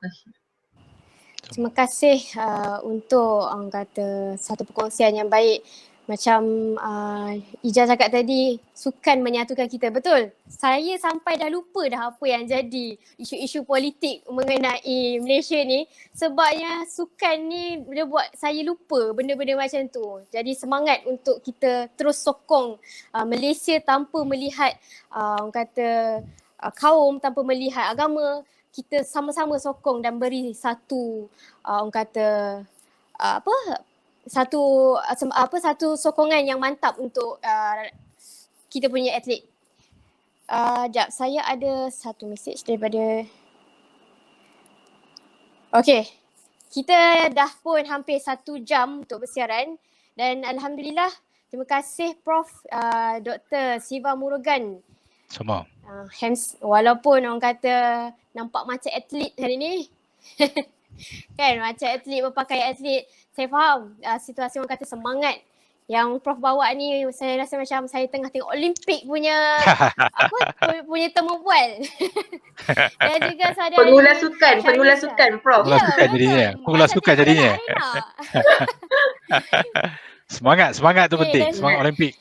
Terima kasih untuk orang kata satu perkongsian yang baik. Macam Ija cakap tadi, sukan menyatukan kita. Betul. Saya sampai dah lupa dah apa yang jadi isu-isu politik mengenai Malaysia ni. Sebabnya sukan ni dia buat saya lupa benda-benda macam tu. Jadi semangat untuk kita terus sokong Malaysia tanpa melihat orang kata kaum, tanpa melihat agama. Kita sama-sama sokong dan beri satu orang kata satu sokongan yang mantap untuk kita punya atlet. Sekejap, saya ada satu mesej daripada okey. Kita dah pun hampir 1 jam untuk bersiaran dan alhamdulillah terima kasih Prof Dr. Siva Murugan. Sama. Walaupun orang kata nampak macam atlet hari ni. Kan macam atlet berpakaian atlet. Saya faham situasi orang kata semangat yang Prof bawa ni, saya rasa macam saya tengah tengok Olimpik punya punya temu bual. Dan juga saudari Pengulas sukan Prof. Pengulas sukan jadinya. Semangat tu penting, semangat Olimpik.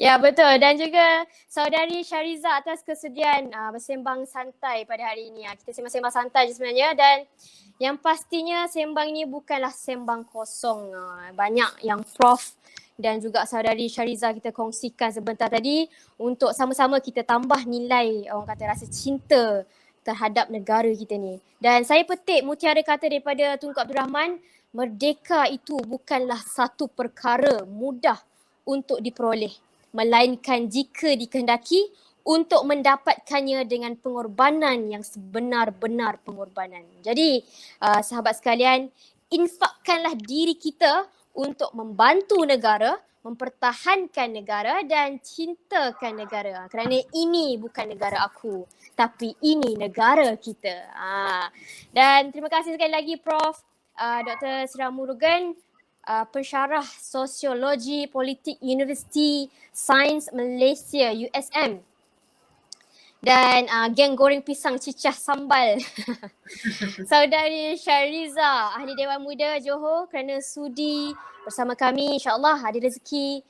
Ya betul, dan juga saudari Syariza atas kesediaan bersembang santai pada hari ini. Kita sembang-sembang santai je sebenarnya dan yang pastinya sembang ini bukanlah sembang kosong. Banyak yang Prof dan juga saudari Syariza kita kongsikan sebentar tadi untuk sama-sama kita tambah nilai orang kata rasa cinta terhadap negara kita ni. Dan saya petik mutiara kata daripada Tunku Abdul Rahman, merdeka itu bukanlah satu perkara mudah untuk diperoleh, melainkan jika dikehendaki untuk mendapatkannya dengan pengorbanan yang sebenar-benar pengorbanan. Jadi sahabat sekalian, infakkanlah diri kita untuk membantu negara, mempertahankan negara dan cintakan negara. Kerana ini bukan negara aku, tapi ini negara kita. Dan terima kasih sekali lagi Prof. Dr. Siva Murugan, pensyarah Sosiologi Politik Universiti Sains Malaysia USM. Dan geng goreng pisang cicah sambal. Saudari Syariza, Ahli Dewan Muda Johor kerana sudi bersama kami. InsyaAllah ada rezeki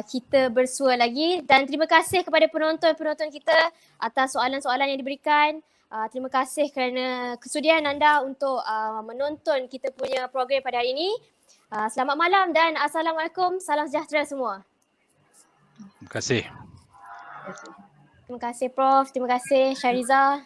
kita bersua lagi. Dan terima kasih kepada penonton-penonton kita atas soalan-soalan yang diberikan. Terima kasih kerana kesudian anda untuk menonton kita punya program pada hari ini. Selamat malam dan Assalamualaikum. Salam sejahtera semua. Terima kasih. Terima kasih Prof. Terima kasih Syariza.